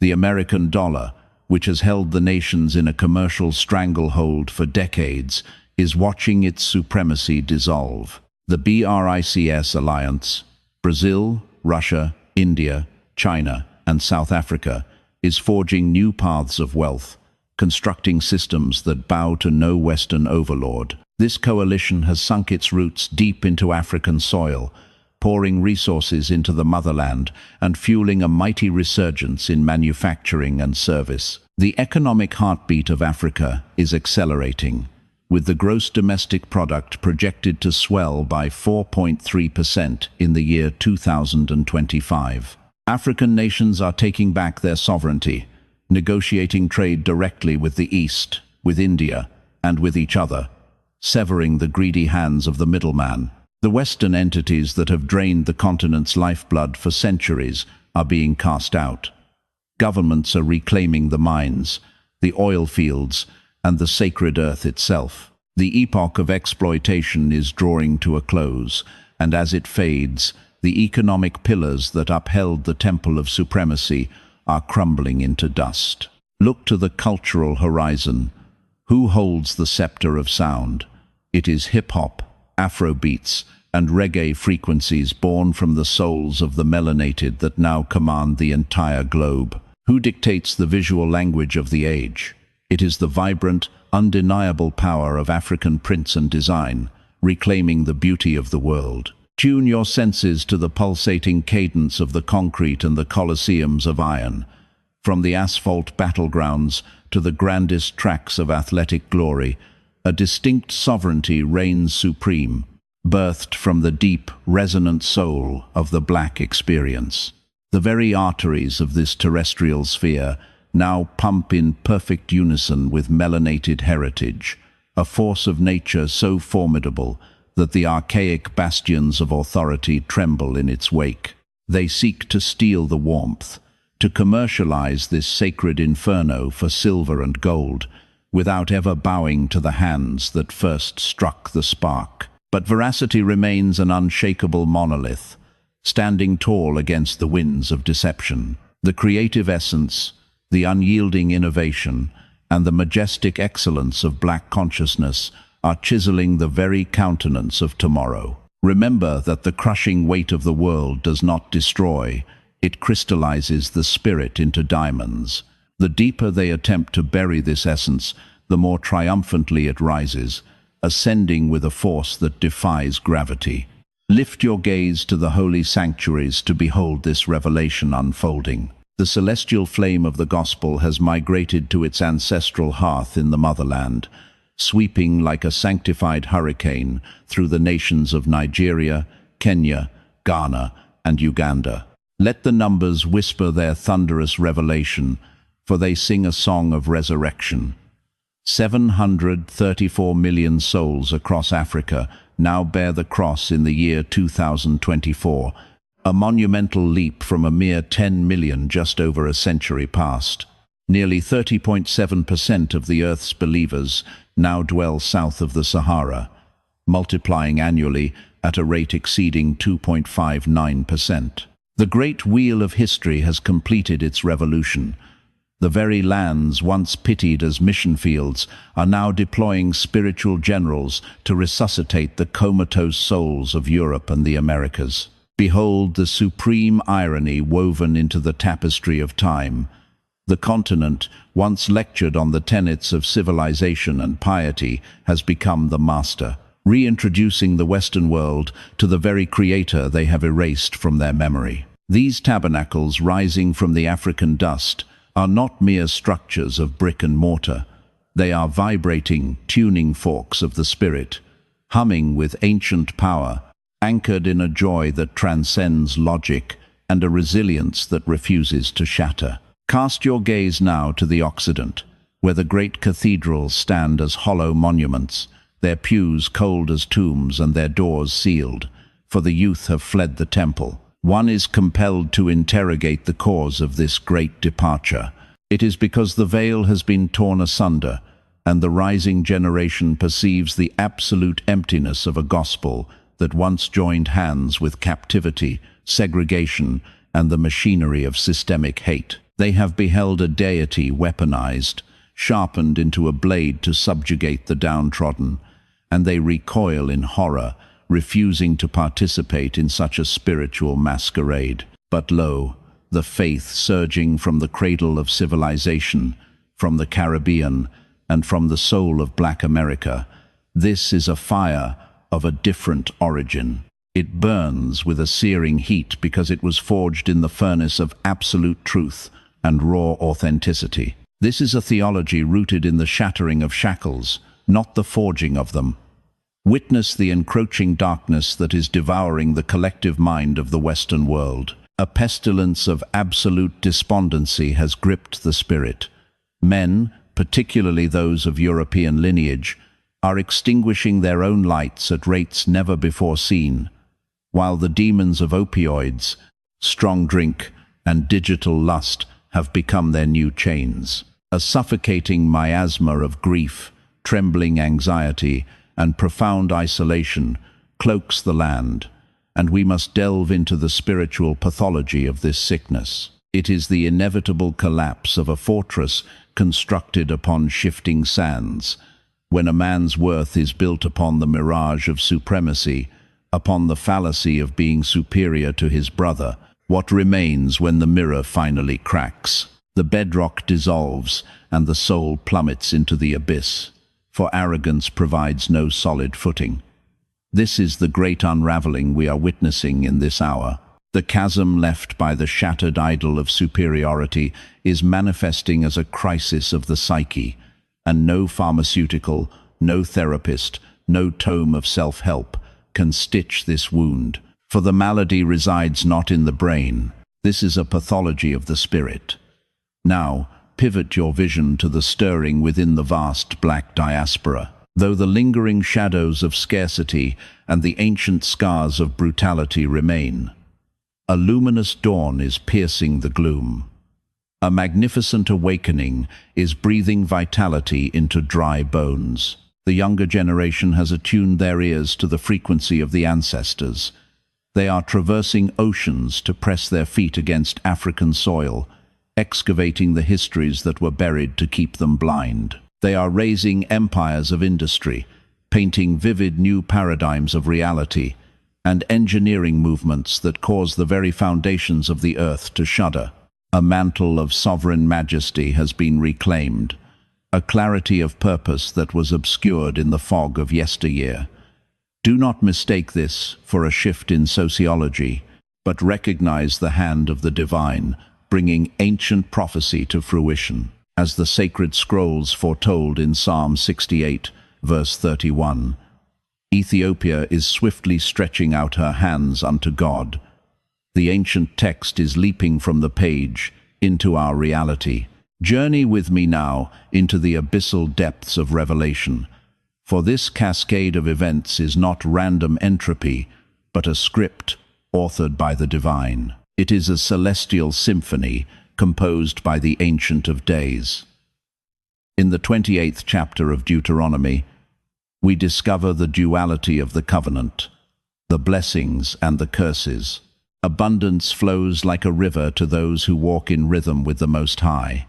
The American dollar, which has held the nations in a commercial stranglehold for decades, is watching its supremacy dissolve. The BRICS alliance, Brazil, Russia, India, China, and South Africa, is forging new paths of wealth, constructing systems that bow to no Western overlord. This coalition has sunk its roots deep into African soil, pouring resources into the motherland and fueling a mighty resurgence in manufacturing and service. The economic heartbeat of Africa is accelerating, with the gross domestic product projected to swell by 4.3% in the year 2025. African nations are taking back their sovereignty, negotiating trade directly with the East, with India, and with each other, severing the greedy hands of the middleman. The Western entities that have drained the continent's lifeblood for centuries are being cast out. Governments are reclaiming the mines, the oil fields, and the sacred earth itself. The epoch of exploitation is drawing to a close, and as it fades, the economic pillars that upheld the temple of supremacy are crumbling into dust. Look to the cultural horizon. Who holds the scepter of sound? It is hip-hop, Afrobeats, and reggae frequencies born from the souls of the melanated that now command the entire globe. Who dictates the visual language of the age? It is the vibrant, undeniable power of African prints and design, reclaiming the beauty of the world. Tune your senses to the pulsating cadence of the concrete and the colosseums of iron. From the asphalt battlegrounds to the grandest tracks of athletic glory, a distinct sovereignty reigns supreme, birthed from the deep, resonant soul of the black experience. The very arteries of this terrestrial sphere now pump in perfect unison with melanated heritage, a force of nature so formidable that the archaic bastions of authority tremble in its wake. They seek to steal the warmth, to commercialize this sacred inferno for silver and gold, without ever bowing to the hands that first struck the spark. But veracity remains an unshakable monolith, standing tall against the winds of deception. The creative essence, the unyielding innovation, and the majestic excellence of black consciousness are chiseling the very countenance of tomorrow. Remember that the crushing weight of the world does not destroy, it crystallizes the spirit into diamonds. The deeper they attempt to bury this essence, the more triumphantly it rises, ascending with a force that defies gravity. Lift your gaze to the holy sanctuaries to behold this revelation unfolding. The celestial flame of the gospel has migrated to its ancestral hearth in the motherland, sweeping like a sanctified hurricane through the nations of Nigeria, Kenya, Ghana, and Uganda. Let the numbers whisper their thunderous revelation, for they sing a song of resurrection. 734 million souls across Africa now bear the cross in the year 2024, a monumental leap from a mere 10 million just over a century past. Nearly 30.7% of the Earth's believers now dwell south of the Sahara, multiplying annually at a rate exceeding 2.59%. The great wheel of history has completed its revolution. The very lands once pitied as mission fields are now deploying spiritual generals to resuscitate the comatose souls of Europe and the Americas. Behold the supreme irony woven into the tapestry of time. The continent, once lectured on the tenets of civilization and piety, has become the master, reintroducing the Western world to the very creator they have erased from their memory. These tabernacles rising from the African dust are not mere structures of brick and mortar. They are vibrating, tuning forks of the spirit, humming with ancient power, anchored in a joy that transcends logic and a resilience that refuses to shatter. Cast your gaze now to the Occident, where the great cathedrals stand as hollow monuments, their pews cold as tombs and their doors sealed, for the youth have fled the temple. One is compelled to interrogate the cause of this great departure. It is because the veil has been torn asunder, and the rising generation perceives the absolute emptiness of a gospel that once joined hands with captivity, segregation, and the machinery of systemic hate. They have beheld a deity weaponized, sharpened into a blade to subjugate the downtrodden, and they recoil in horror, refusing to participate in such a spiritual masquerade. But lo, the faith surging from the cradle of civilization, from the Caribbean, and from the soul of Black America, this is a fire of a different origin. It burns with a searing heat because it was forged in the furnace of absolute truth and raw authenticity. This is a theology rooted in the shattering of shackles, not the forging of them. Witness the encroaching darkness that is devouring the collective mind of the Western world. A pestilence of absolute despondency has gripped the spirit. Men, particularly those of European lineage, are extinguishing their own lights at rates never before seen, while the demons of opioids, strong drink, and digital lust have become their new chains. A suffocating miasma of grief, trembling anxiety, and profound isolation cloaks the land, and we must delve into the spiritual pathology of this sickness. It is the inevitable collapse of a fortress constructed upon shifting sands. When a man's worth is built upon the mirage of supremacy, upon the fallacy of being superior to his brother, what remains when the mirror finally cracks? The bedrock dissolves, and the soul plummets into the abyss, for arrogance provides no solid footing. This is the great unraveling we are witnessing in this hour. The chasm left by the shattered idol of superiority is manifesting as a crisis of the psyche, and no pharmaceutical, no therapist, no tome of self-help can stitch this wound. For the malady resides not in the brain. This is a pathology of the spirit. Now, pivot your vision to the stirring within the vast black diaspora. Though the lingering shadows of scarcity and the ancient scars of brutality remain, a luminous dawn is piercing the gloom. A magnificent awakening is breathing vitality into dry bones. The younger generation has attuned their ears to the frequency of the ancestors. They are traversing oceans to press their feet against African soil, excavating the histories that were buried to keep them blind. They are raising empires of industry, painting vivid new paradigms of reality, and engineering movements that cause the very foundations of the earth to shudder. A mantle of sovereign majesty has been reclaimed, a clarity of purpose that was obscured in the fog of yesteryear. Do not mistake this for a shift in sociology, but recognize the hand of the divine, bringing ancient prophecy to fruition. As the sacred scrolls foretold in Psalm 68, verse 31, Ethiopia is swiftly stretching out her hands unto God. The ancient text is leaping from the page into our reality. Journey with me now into the abyssal depths of Revelation, for this cascade of events is not random entropy, but a script authored by the divine. It is a celestial symphony composed by the Ancient of Days. In the 28th chapter of Deuteronomy, we discover the duality of the covenant, the blessings and the curses. Abundance flows like a river to those who walk in rhythm with the Most High,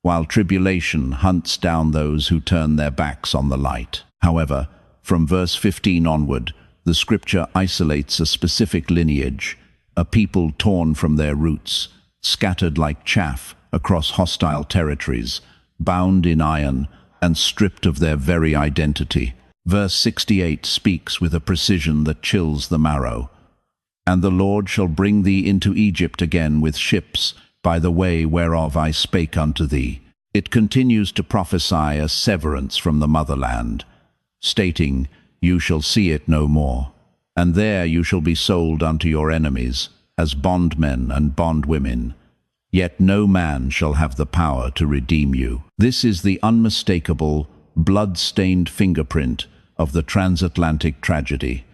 while tribulation hunts down those who turn their backs on the light. However, from verse 15 onward, the scripture isolates a specific lineage, a people torn from their roots, scattered like chaff across hostile territories, bound in iron and stripped of their very identity. Verse 68 speaks with a precision that chills the marrow. And the Lord shall bring thee into Egypt again with ships, by the way whereof I spake unto thee. It continues to prophesy a severance from the motherland, stating, You shall see it no more, and there you shall be sold unto your enemies, as bondmen and bondwomen. Yet no man shall have the power to redeem you. This is the unmistakable, blood-stained fingerprint of the transatlantic tragedy.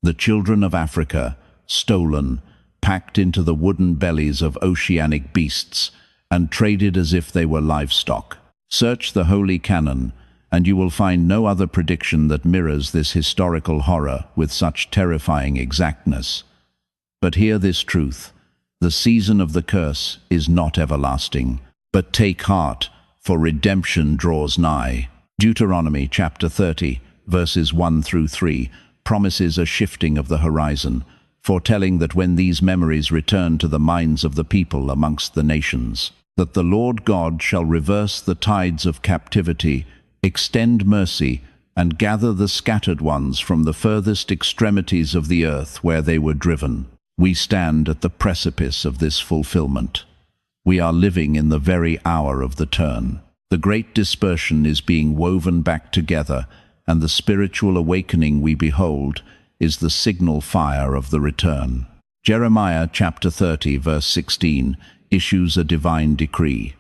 The children of Africa, stolen, packed into the wooden bellies of oceanic beasts, and traded as if they were livestock. Search the Holy Canon, and you will find no other prediction that mirrors this historical horror with such terrifying exactness. But hear this truth: the season of the curse is not everlasting. But take heart, for redemption draws nigh. Deuteronomy chapter 30, verses 1 through 3, promises a shifting of the horizon, foretelling that when these memories return to the minds of the people amongst the nations, that the Lord God shall reverse the tides of captivity, extend mercy, and gather the scattered ones from the furthest extremities of the earth where they were driven. We stand at the precipice of this fulfillment. We are living in the very hour of the turn. The great dispersion is being woven back together, and the spiritual awakening we behold is the signal fire of the return. Jeremiah chapter 30, verse 16, issues a divine decree.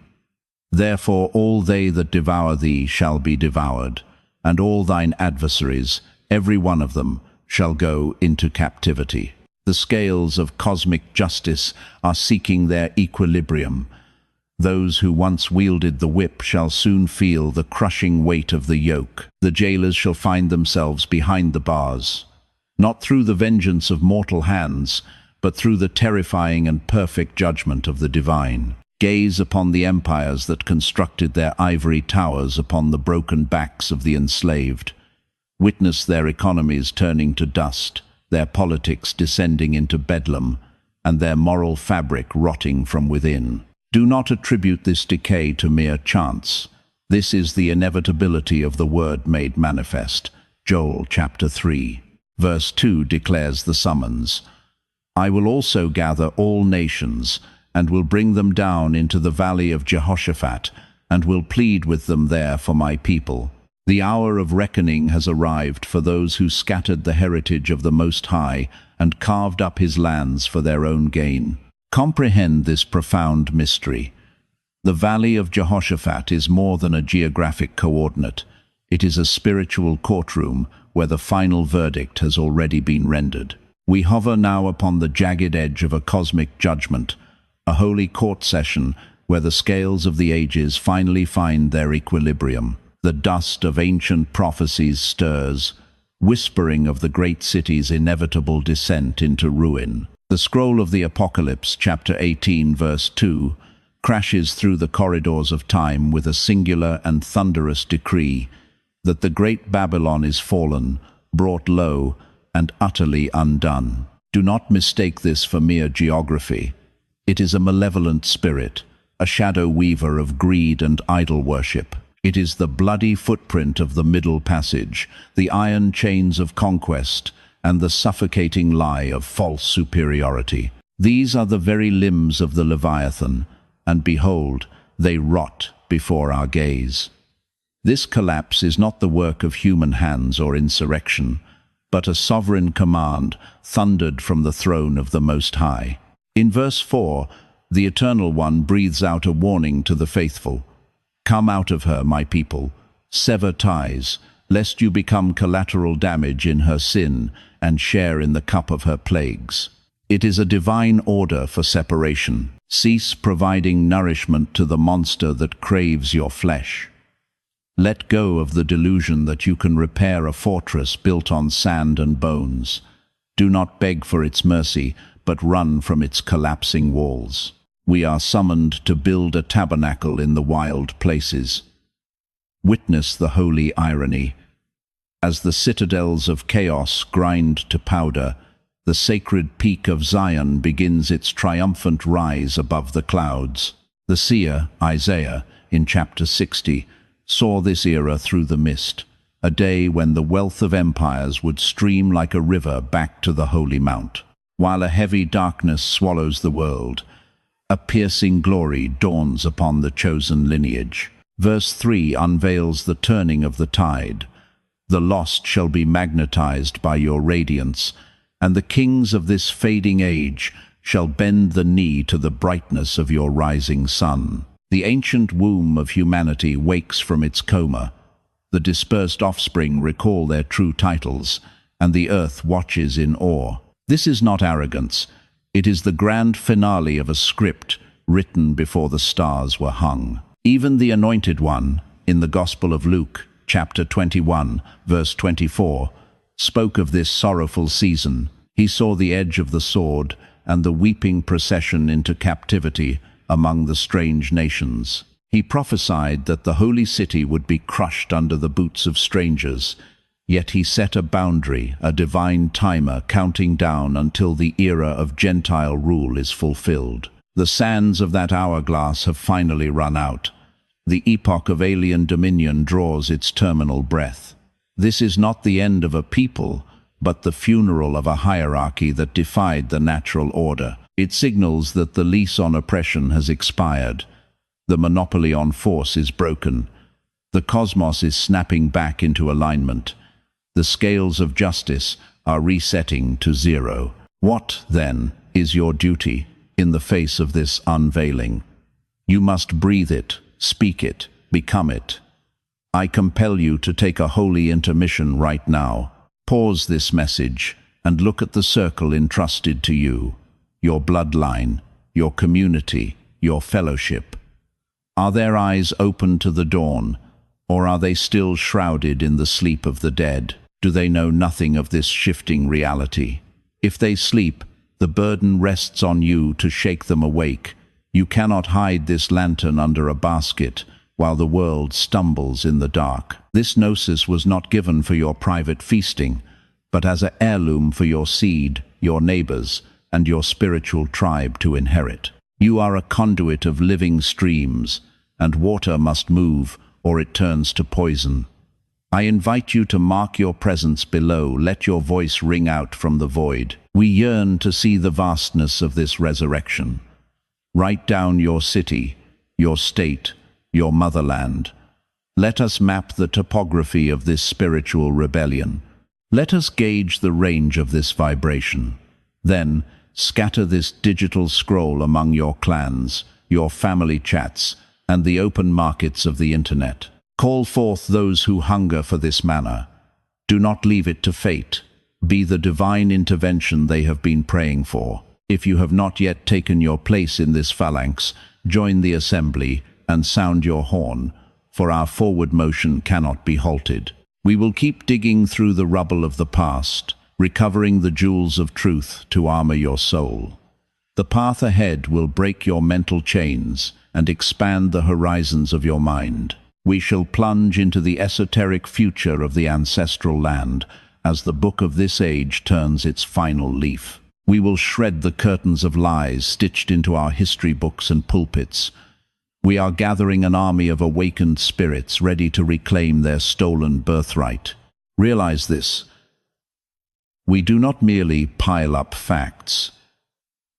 Therefore all they that devour thee shall be devoured, and all thine adversaries, every one of them, shall go into captivity. The scales of cosmic justice are seeking their equilibrium. Those who once wielded the whip shall soon feel the crushing weight of the yoke. The jailers shall find themselves behind the bars, not through the vengeance of mortal hands, but through the terrifying and perfect judgment of the divine. Gaze upon the empires that constructed their ivory towers upon the broken backs of the enslaved. Witness their economies turning to dust, their politics descending into bedlam, and their moral fabric rotting from within. Do not attribute this decay to mere chance. This is the inevitability of the word made manifest. Joel chapter 3. Verse 2 declares the summons. I will also gather all nations, and will bring them down into the valley of Jehoshaphat, and will plead with them there for my people. The hour of reckoning has arrived for those who scattered the heritage of the Most High and carved up his lands for their own gain. Comprehend this profound mystery. The valley of Jehoshaphat is more than a geographic coordinate. It is a spiritual courtroom where the final verdict has already been rendered. We hover now upon the jagged edge of a cosmic judgment, a holy court session where the scales of the ages finally find their equilibrium. The dust of ancient prophecies stirs, whispering of the great city's inevitable descent into ruin. The scroll of the Apocalypse, chapter 18, verse 2, crashes through the corridors of time with a singular and thunderous decree that the great Babylon is fallen, brought low, and utterly undone. Do not mistake this for mere geography. It is a malevolent spirit, a shadow weaver of greed and idol worship. It is the bloody footprint of the Middle Passage, the iron chains of conquest, and the suffocating lie of false superiority. These are the very limbs of the Leviathan, and behold, they rot before our gaze. This collapse is not the work of human hands or insurrection, but a sovereign command thundered from the throne of the Most High. In verse 4, the Eternal One breathes out a warning to the faithful. Come out of her, my people, sever ties, lest you become collateral damage in her sin and share in the cup of her plagues. It is a divine order for separation. Cease providing nourishment to the monster that craves your flesh. Let go of the delusion that you can repair a fortress built on sand and bones. Do not beg for its mercy, but run from its collapsing walls. We are summoned to build a tabernacle in the wild places. Witness the holy irony. As the citadels of chaos grind to powder, the sacred peak of Zion begins its triumphant rise above the clouds. The seer, Isaiah, in chapter 60, saw this era through the mist, a day when the wealth of empires would stream like a river back to the holy mount. While a heavy darkness swallows the world, a piercing glory dawns upon the chosen lineage. Verse 3 unveils the turning of the tide. The lost shall be magnetized by your radiance, and the kings of this fading age shall bend the knee to the brightness of your rising sun. The ancient womb of humanity wakes from its coma. The dispersed offspring recall their true titles, and the earth watches in awe. This is not arrogance. It is the grand finale of a script written before the stars were hung. Even the Anointed One, in the Gospel of Luke, chapter 21, verse 24, spoke of this sorrowful season. He saw the edge of the sword and the weeping procession into captivity among the strange nations. He prophesied that the holy city would be crushed under the boots of strangers, yet he set a boundary, a divine timer counting down until the era of Gentile rule is fulfilled. The sands of that hourglass have finally run out. The epoch of alien dominion draws its terminal breath. This is not the end of a people, but the funeral of a hierarchy that defied the natural order. It signals that the lease on oppression has expired. The monopoly on force is broken. The cosmos is snapping back into alignment. The scales of justice are resetting to zero. What, then, is your duty in the face of this unveiling? You must breathe it, speak it, become it. I compel you to take a holy intermission right now. Pause this message and look at the circle entrusted to you, your bloodline, your community, your fellowship. Are their eyes open to the dawn, or are they still shrouded in the sleep of the dead? Do they know nothing of this shifting reality? If they sleep, the burden rests on you to shake them awake. You cannot hide this lantern under a basket while the world stumbles in the dark. This gnosis was not given for your private feasting, but as an heirloom for your seed, your neighbors, and your spiritual tribe to inherit. You are a conduit of living streams, and water must move, or it turns to poison. I invite you to mark your presence below. Let your voice ring out from the void. We yearn to see the vastness of this resurrection. Write down your city, your state, your motherland. Let us map the topography of this spiritual rebellion. Let us gauge the range of this vibration. Then, scatter this digital scroll among your clans, your family chats, and the open markets of the internet. Call forth those who hunger for this manna. Do not leave it to fate. Be the divine intervention they have been praying for. If you have not yet taken your place in this phalanx, join the assembly and sound your horn, for our forward motion cannot be halted. We will keep digging through the rubble of the past, recovering the jewels of truth to armor your soul. The path ahead will break your mental chains and expand the horizons of your mind. We shall plunge into the esoteric future of the ancestral land as the book of this age turns its final leaf. We will shred the curtains of lies stitched into our history books and pulpits. We are gathering an army of awakened spirits ready to reclaim their stolen birthright. Realize this. We do not merely pile up facts.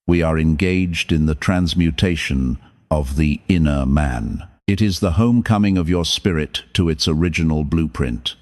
We are engaged in the transmutation of the inner man. It is the homecoming of your spirit to its original blueprint.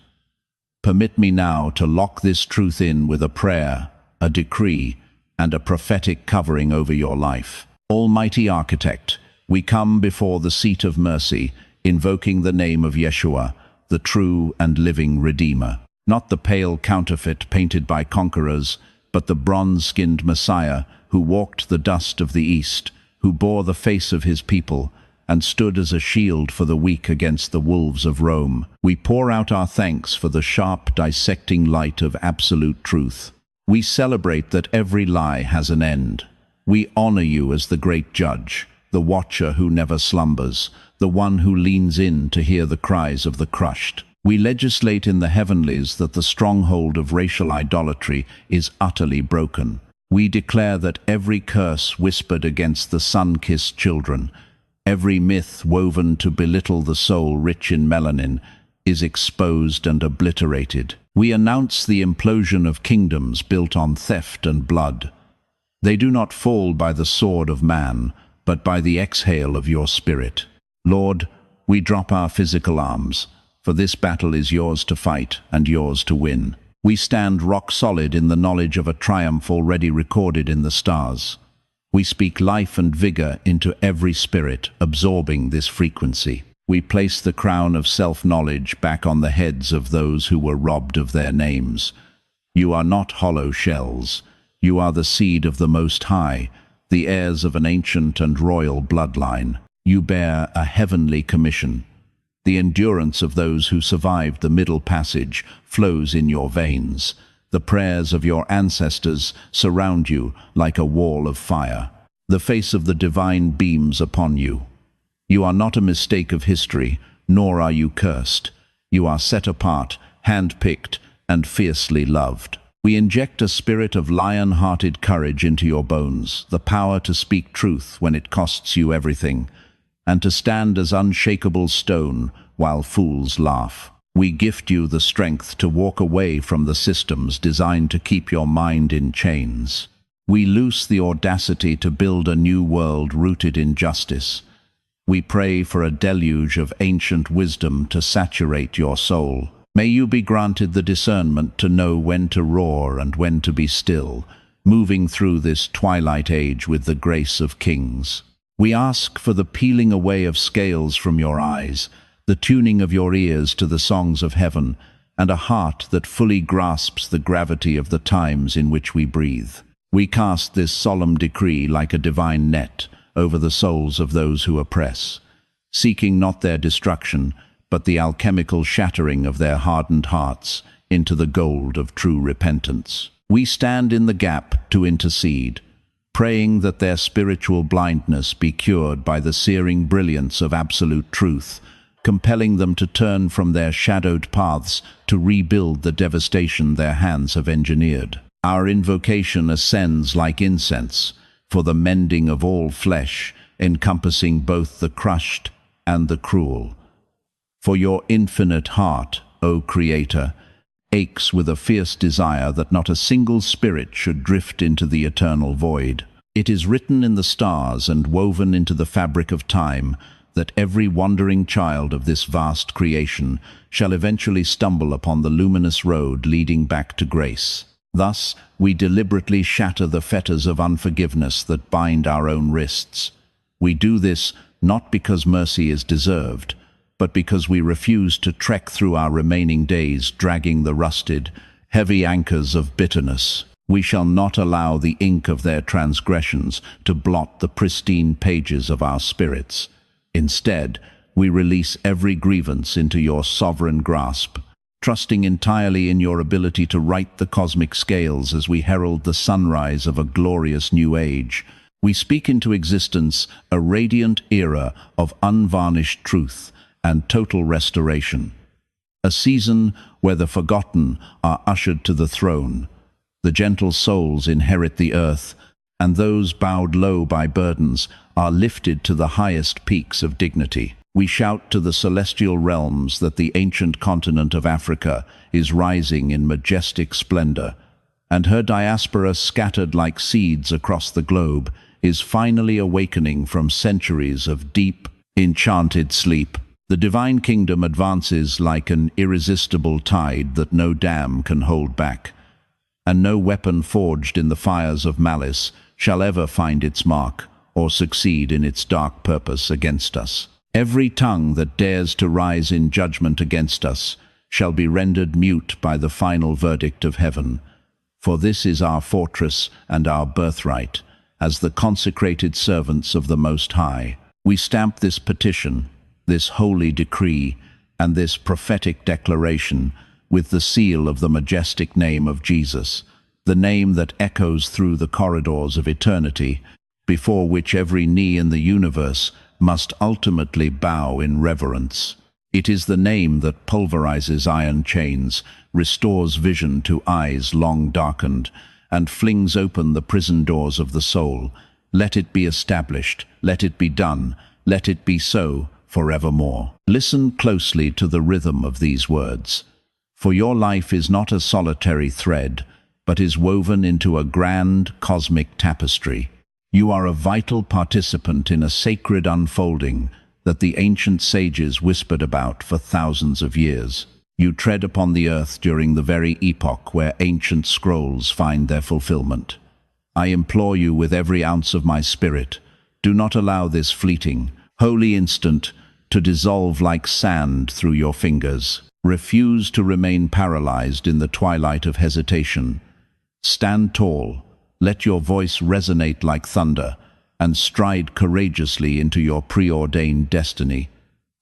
Permit me now to lock this truth in with a prayer, a decree, and a prophetic covering over your life. Almighty Architect, we come before the seat of mercy, invoking the name of Yeshua, the true and living Redeemer. Not the pale counterfeit painted by conquerors, but the bronze-skinned Messiah who walked the dust of the East, who bore the face of his people, and stood as a shield for the weak against the wolves of Rome. We pour out our thanks for the sharp, dissecting light of absolute truth. We celebrate that every lie has an end. We honor you as the great judge, the watcher who never slumbers, the one who leans in to hear the cries of the crushed. We legislate in the heavenlies that the stronghold of racial idolatry is utterly broken. We declare that every curse whispered against the sun-kissed children, every myth woven to belittle the soul rich in melanin, is exposed and obliterated. We announce the implosion of kingdoms built on theft and blood. They do not fall by the sword of man, but by the exhale of your spirit. Lord, we drop our physical arms, for this battle is yours to fight and yours to win. We stand rock solid in the knowledge of a triumph already recorded in the stars. We speak life and vigor into every spirit, absorbing this frequency. We place the crown of self-knowledge back on the heads of those who were robbed of their names. You are not hollow shells. You are the seed of the Most High, the heirs of an ancient and royal bloodline. You bear a heavenly commission. The endurance of those who survived the Middle Passage flows in your veins. The prayers of your ancestors surround you like a wall of fire. The face of the divine beams upon you. You are not a mistake of history, nor are you cursed. You are set apart, hand-picked, and fiercely loved. We inject a spirit of lion-hearted courage into your bones, the power to speak truth when it costs you everything, and to stand as unshakable stone while fools laugh. We gift you the strength to walk away from the systems designed to keep your mind in chains. We loose the audacity to build a new world rooted in justice. We pray for a deluge of ancient wisdom to saturate your soul. May you be granted the discernment to know when to roar and when to be still, moving through this twilight age with the grace of kings. We ask for the peeling away of scales from your eyes, the tuning of your ears to the songs of heaven, and a heart that fully grasps the gravity of the times in which we breathe. We cast this solemn decree like a divine net over the souls of those who oppress, seeking not their destruction, but the alchemical shattering of their hardened hearts into the gold of true repentance. We stand in the gap to intercede, praying that their spiritual blindness be cured by the searing brilliance of absolute truth, compelling them to turn from their shadowed paths to rebuild the devastation their hands have engineered. Our invocation ascends like incense for the mending of all flesh, encompassing both the crushed and the cruel. For your infinite heart O Creator, aches with a fierce desire that not a single spirit should drift into the eternal void. It is written in the stars and woven into the fabric of time that every wandering child of this vast creation shall eventually stumble upon the luminous road leading back to grace. Thus, we deliberately shatter the fetters of unforgiveness that bind our own wrists. We do this not because mercy is deserved, but because we refuse to trek through our remaining days dragging the rusted, heavy anchors of bitterness. We shall not allow the ink of their transgressions to blot the pristine pages of our spirits. Instead, we release every grievance into your sovereign grasp, trusting entirely in your ability to right the cosmic scales as we herald the sunrise of a glorious new age. We speak into existence a radiant era of unvarnished truth and total restoration, a season where the forgotten are ushered to the throne, the gentle souls inherit the earth, and those bowed low by burdens are lifted to the highest peaks of dignity. We shout to the celestial realms that the ancient continent of Africa is rising in majestic splendor, and her diaspora, scattered like seeds across the globe, is finally awakening from centuries of deep, enchanted sleep. The divine kingdom advances like an irresistible tide that no dam can hold back, and no weapon forged in the fires of malice shall ever find its mark or succeed in its dark purpose against us. Every tongue that dares to rise in judgment against us shall be rendered mute by the final verdict of heaven. For this is our fortress and our birthright, as the consecrated servants of the Most High. We stamp this petition, this holy decree, and this prophetic declaration with the seal of the majestic name of Jesus, the name that echoes through the corridors of eternity, before which every knee in the universe must ultimately bow in reverence. It is the name that pulverizes iron chains, restores vision to eyes long darkened, and flings open the prison doors of the soul. Let it be established, let it be done, let it be so forevermore. Listen closely to the rhythm of these words, for your life is not a solitary thread, but is woven into a grand cosmic tapestry. You are a vital participant in a sacred unfolding that the ancient sages whispered about for thousands of years. You tread upon the earth during the very epoch where ancient scrolls find their fulfillment. I implore you with every ounce of my spirit, do not allow this fleeting, holy instant to dissolve like sand through your fingers. Refuse to remain paralyzed in the twilight of hesitation. Stand tall, let your voice resonate like thunder, and stride courageously into your preordained destiny.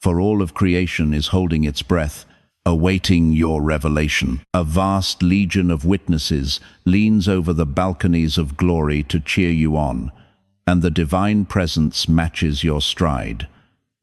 For all of creation is holding its breath, awaiting your revelation. A vast legion of witnesses leans over the balconies of glory to cheer you on, and the divine presence matches your stride.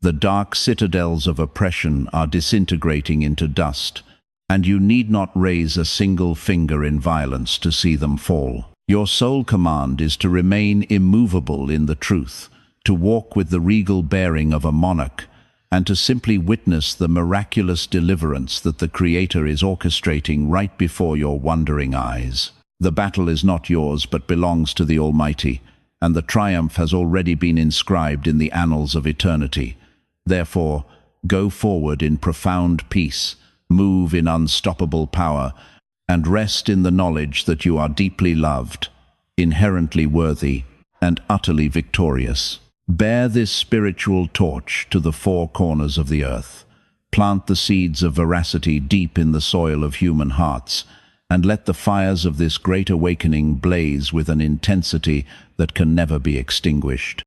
The dark citadels of oppression are disintegrating into dust, and you need not raise a single finger in violence to see them fall. Your sole command is to remain immovable in the truth, to walk with the regal bearing of a monarch, and to simply witness the miraculous deliverance that the Creator is orchestrating right before your wondering eyes. The battle is not yours but belongs to the Almighty, and the triumph has already been inscribed in the annals of eternity. Therefore, go forward in profound peace, move in unstoppable power, and rest in the knowledge that you are deeply loved, inherently worthy, and utterly victorious. Bear this spiritual torch to the four corners of the earth. Plant the seeds of veracity deep in the soil of human hearts, and let the fires of this great awakening blaze with an intensity that can never be extinguished.